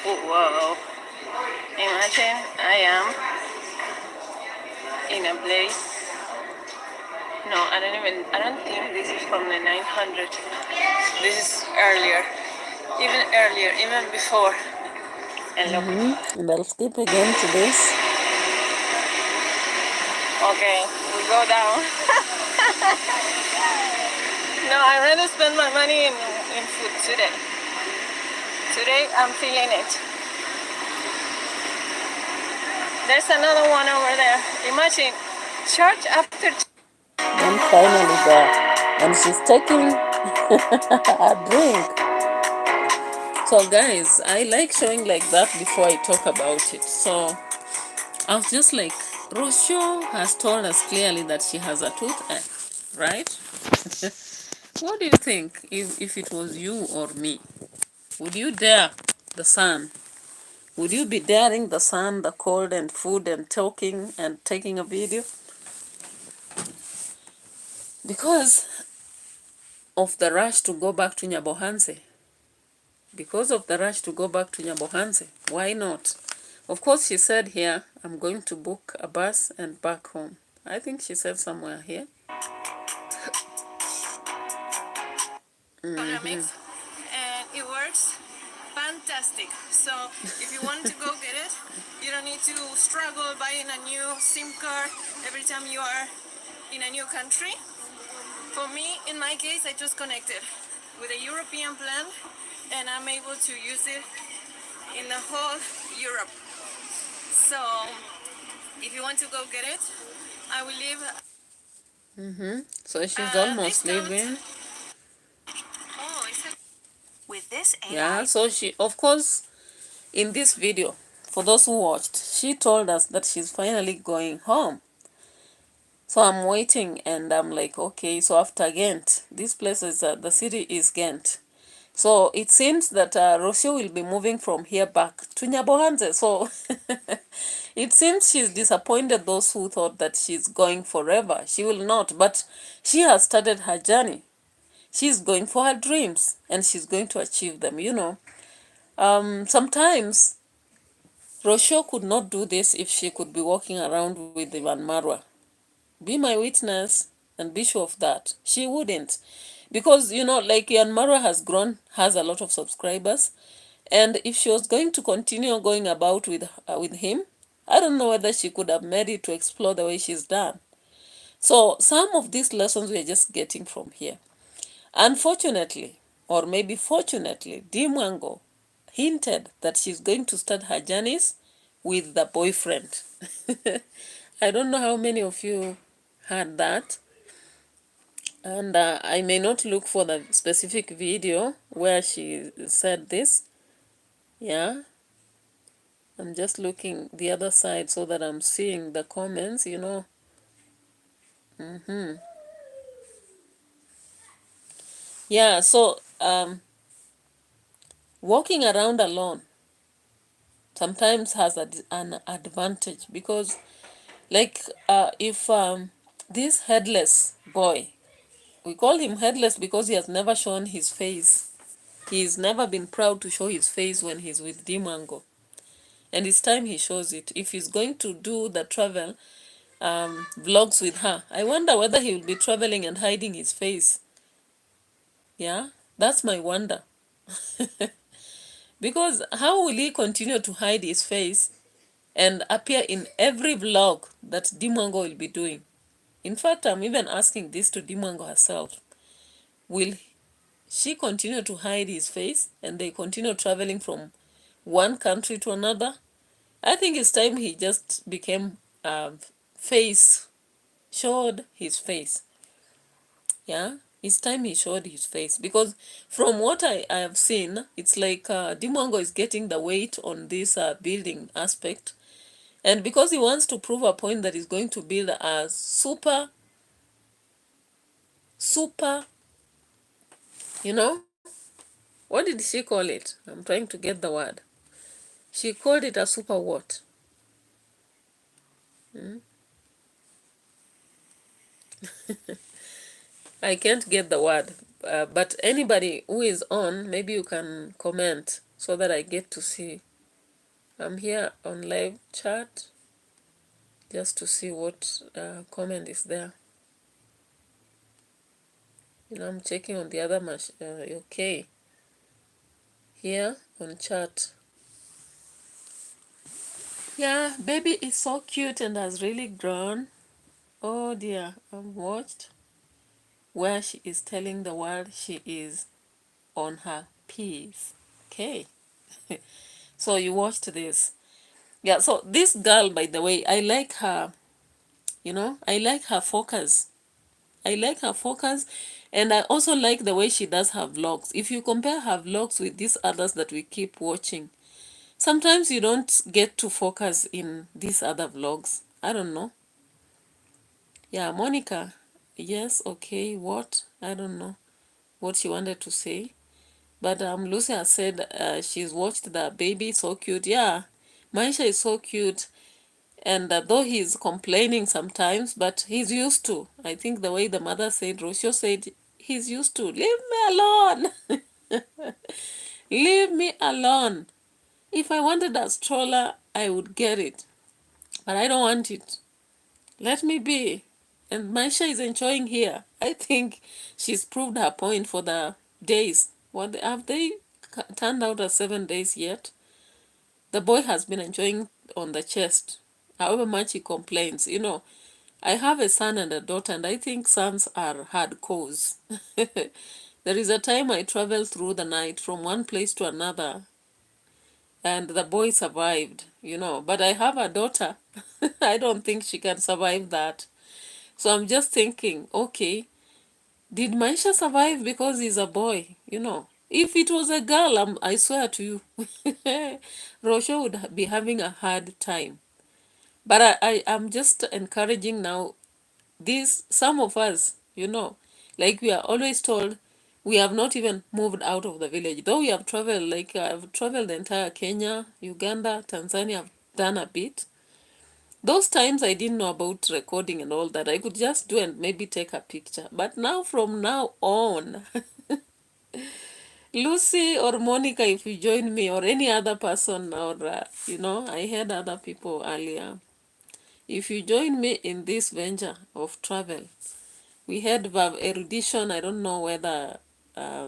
Whoa. Imagine I am in a place. No, I don't think this is from the 900. This is earlier. Even before. And look. And I'll skip again to this. Okay, we go down. No, I rather spend my money in food today. Today I'm feeling it. There's another one over there. Imagine, church after And finally there. And she's taking a drink. So guys, I like showing like that before I talk about it. So I was just like, ROCIO has told us clearly that she has a toothache, right? What do you think if it was you or me? Would you dare the sun? Would you be daring the sun, the cold and food and talking and taking a video? Because of the rush to go back to NYABOHANZE. Because of the rush to go back to NYABOHANZE. Why not? Of course, she said here, I'm going to book a bus and back home. I think she said somewhere here. Mix, and it works fantastic. So if you want to go get it, you don't need to struggle buying a new SIM card every time you are in a new country. For me, in my case, I just connected with a European plan, and I'm able to use it in the whole Europe. So if you want to go get it, I will leave. So she's almost discount. leaving. Oh, with this AI. Yeah, so she, of course, in this video, for those who watched, she told us that she's finally going home. So I'm waiting, and I'm like, okay, so after Ghent, this place is, the city is Ghent. So it seems that ROCIO will be moving from here back to NYABOHANZE. So it seems she's disappointed those who thought that she's going forever. She will not, but she has started her journey. She's going for her dreams, and she's going to achieve them, you know. Sometimes ROCIO could not do this if she could be walking around with Ivan Marwa. Be my witness and be sure of that. She wouldn't. Because, you know, like Yanmara has grown, has a lot of subscribers. And if she was going to continue going about with him, I don't know whether she could have made it to explore the way she's done. So some of these lessons we're just getting from here. Unfortunately, or maybe fortunately, Dimwango hinted that she's going to start her journeys with the boyfriend. I don't know how many of you heard that. And I may not look for the specific video where she said this. Yeah. I'm just looking the other side so that I'm seeing the comments, you know. Yeah, so walking around alone sometimes has an advantage because, like, if this headless boy We call him headless because he has never shown his face. He's never been proud to show his face when he's with Dimango. And it's time he shows it. If he's going to do the travel vlogs with her, I wonder whether he will be traveling and hiding his face. Yeah, that's my wonder. Because how will he continue to hide his face and appear in every vlog that Dimango will be doing? In fact, I'm even asking this to Dimango herself. Will she continue to hide his face and they continue traveling from one country to another? I think it's time he just became face, showed his face. Yeah, it's time he showed his face, because from what I have seen, it's like Dimongo is getting the weight on this building aspect, and because he wants to prove a point that he's going to build a super, you know, what did she call it? I'm trying to get the word. She called it a super what? I can't get the word, but anybody who is on, maybe you can comment so that I get to see. I'm here on live chat just to see what comment is there. You know, I'm checking on the other machine. Okay, here on chat. Yeah, baby is so cute and has really grown. Oh dear, I've watched where she is telling the world she is on her P's. Okay. So you watched this. Yeah, so this girl, by the way, I like her, you know, I like her focus. I like her focus, and I also like the way she does her vlogs. If you compare her vlogs with these others that we keep watching, sometimes you don't get to focus in these other vlogs. I don't know. Yeah, Monica. Yes, okay, what? I don't know what she wanted to say. But Lucy has said she's watched the baby, so cute. Yeah, Maisha is so cute. And though he's complaining sometimes, but he's used to. I think the way the mother said, ROCIO said, he's used to. Leave me alone. Leave me alone. If I wanted a stroller, I would get it. But I don't want it. Let me be. And Maisha is enjoying here. I think she's proved her point for the days. What have they turned out as 7 days yet? The boy has been enjoying on the chest, however much he complains. You know, I have a son and a daughter, and I think sons are hardcores. There is a time I traveled through the night from one place to another, and the boy survived, you know. But I have a daughter. I don't think she can survive that. So I'm just thinking, okay, did Maisha survive because he's a boy, you know? If it was a girl, I swear to you, ROCIO would be having a hard time. But I'm just encouraging now, some of us, you know, like we are always told, we have not even moved out of the village. Though we have traveled, like I've traveled the entire Kenya, Uganda, Tanzania, I've done a bit. Those times I didn't know about recording and all that. I could just do and maybe take a picture. But now, from now on, Lucy or Monica, if you join me, or any other person, or, you know, I heard other people earlier. If you join me in this venture of travel, we had Verb Erudition, I don't know whether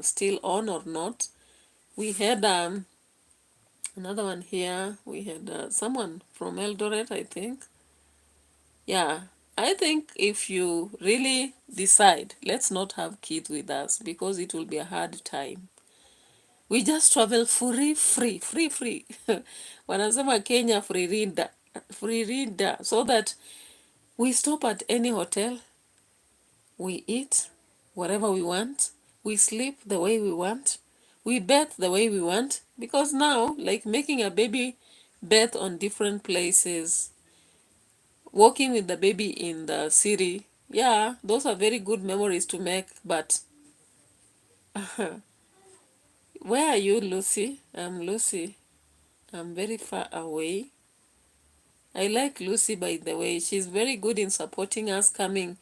still on or not. We had another one here. We had someone from Eldoret, I think. Yeah, I think if you really decide, let's not have kids with us because it will be a hard time. We just travel free. Wanasema Kenya free reader, so that we stop at any hotel, we eat whatever we want, we sleep the way we want, we bathe the way we want, because now, like making a baby bathe on different places, walking with the baby in the city, yeah, those are very good memories to make, but where are you, Lucy? I'm Lucy. I'm very far away. I like Lucy, by the way. She's very good in supporting us coming.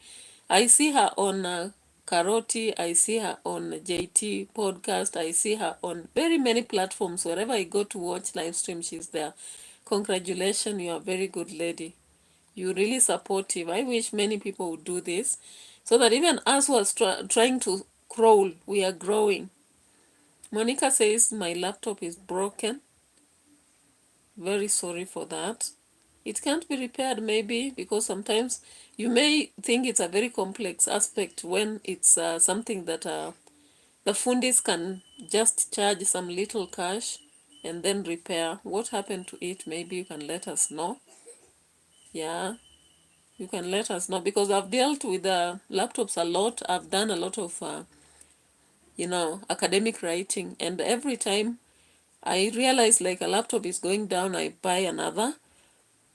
I see her on Karoti, I see her on JT podcast, I see her on very many platforms. Wherever I go to watch live stream, she's there. Congratulations, you are a very good lady. You're really supportive. I wish many people would do this so that even us who are trying to crawl, we are growing. Monica says, my laptop is broken. Very sorry for that. It can't be repaired maybe because sometimes you may think it's a very complex aspect when it's something that the fundis can just charge some little cash and then repair. What happened to it? Maybe you can let us know. Yeah, you can let us know because I've dealt with laptops a lot. I've done a lot of, academic writing, and every time I realize like a laptop is going down, I buy another.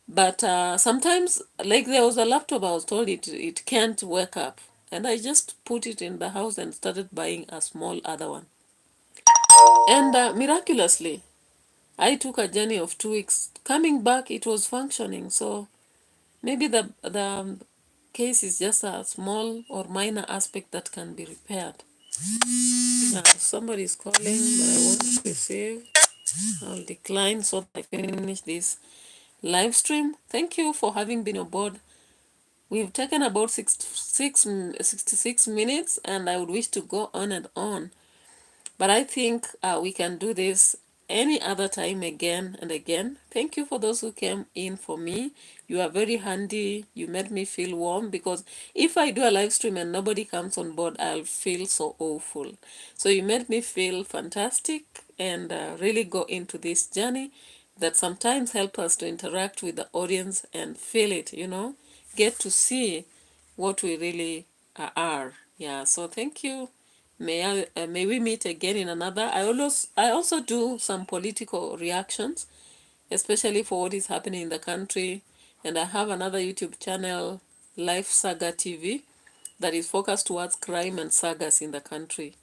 But sometimes, like there was a laptop I was told it can't work up. And I just put it in the house and started buying a small other one. And miraculously, I took a journey of 2 weeks. Coming back, it was functioning. So maybe the case is just a small or minor aspect that can be repaired. Somebody is calling, but I won't receive. I'll decline so that I finish this live stream. Thank you for having been aboard. We've taken about 66 minutes, and I would wish to go on and on. But I think we can do this any other time again and again. Thank you for those who came in for me. You are very handy. You made me feel warm because if I do a live stream and nobody comes on board, I'll feel so awful. So you made me feel fantastic and really go into this journey that sometimes help us to interact with the audience and feel it, get to see what we really are. Yeah, so thank you. May we meet again in another. I also do some political reactions, especially for what is happening in the country. And I have another YouTube channel, Life Saga TV, that is focused towards crime and sagas in the country.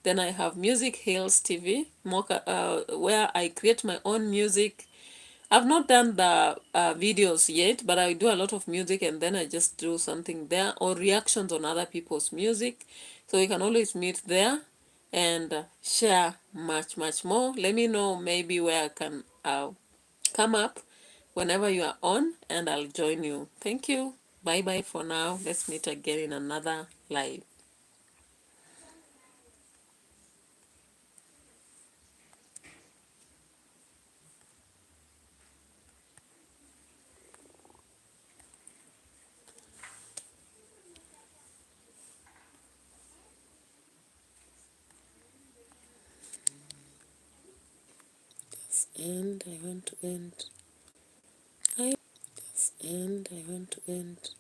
Then I have Music Hills TV, where I create my own music. I've not done the videos yet, but I do a lot of music and then I just do something there or reactions on other people's music. So you can always meet there and share much, much more. Let me know maybe where I can come up whenever you are on and I'll join you. Thank you. Bye-bye for now. Let's meet again in another live. And I want to end. I want to end.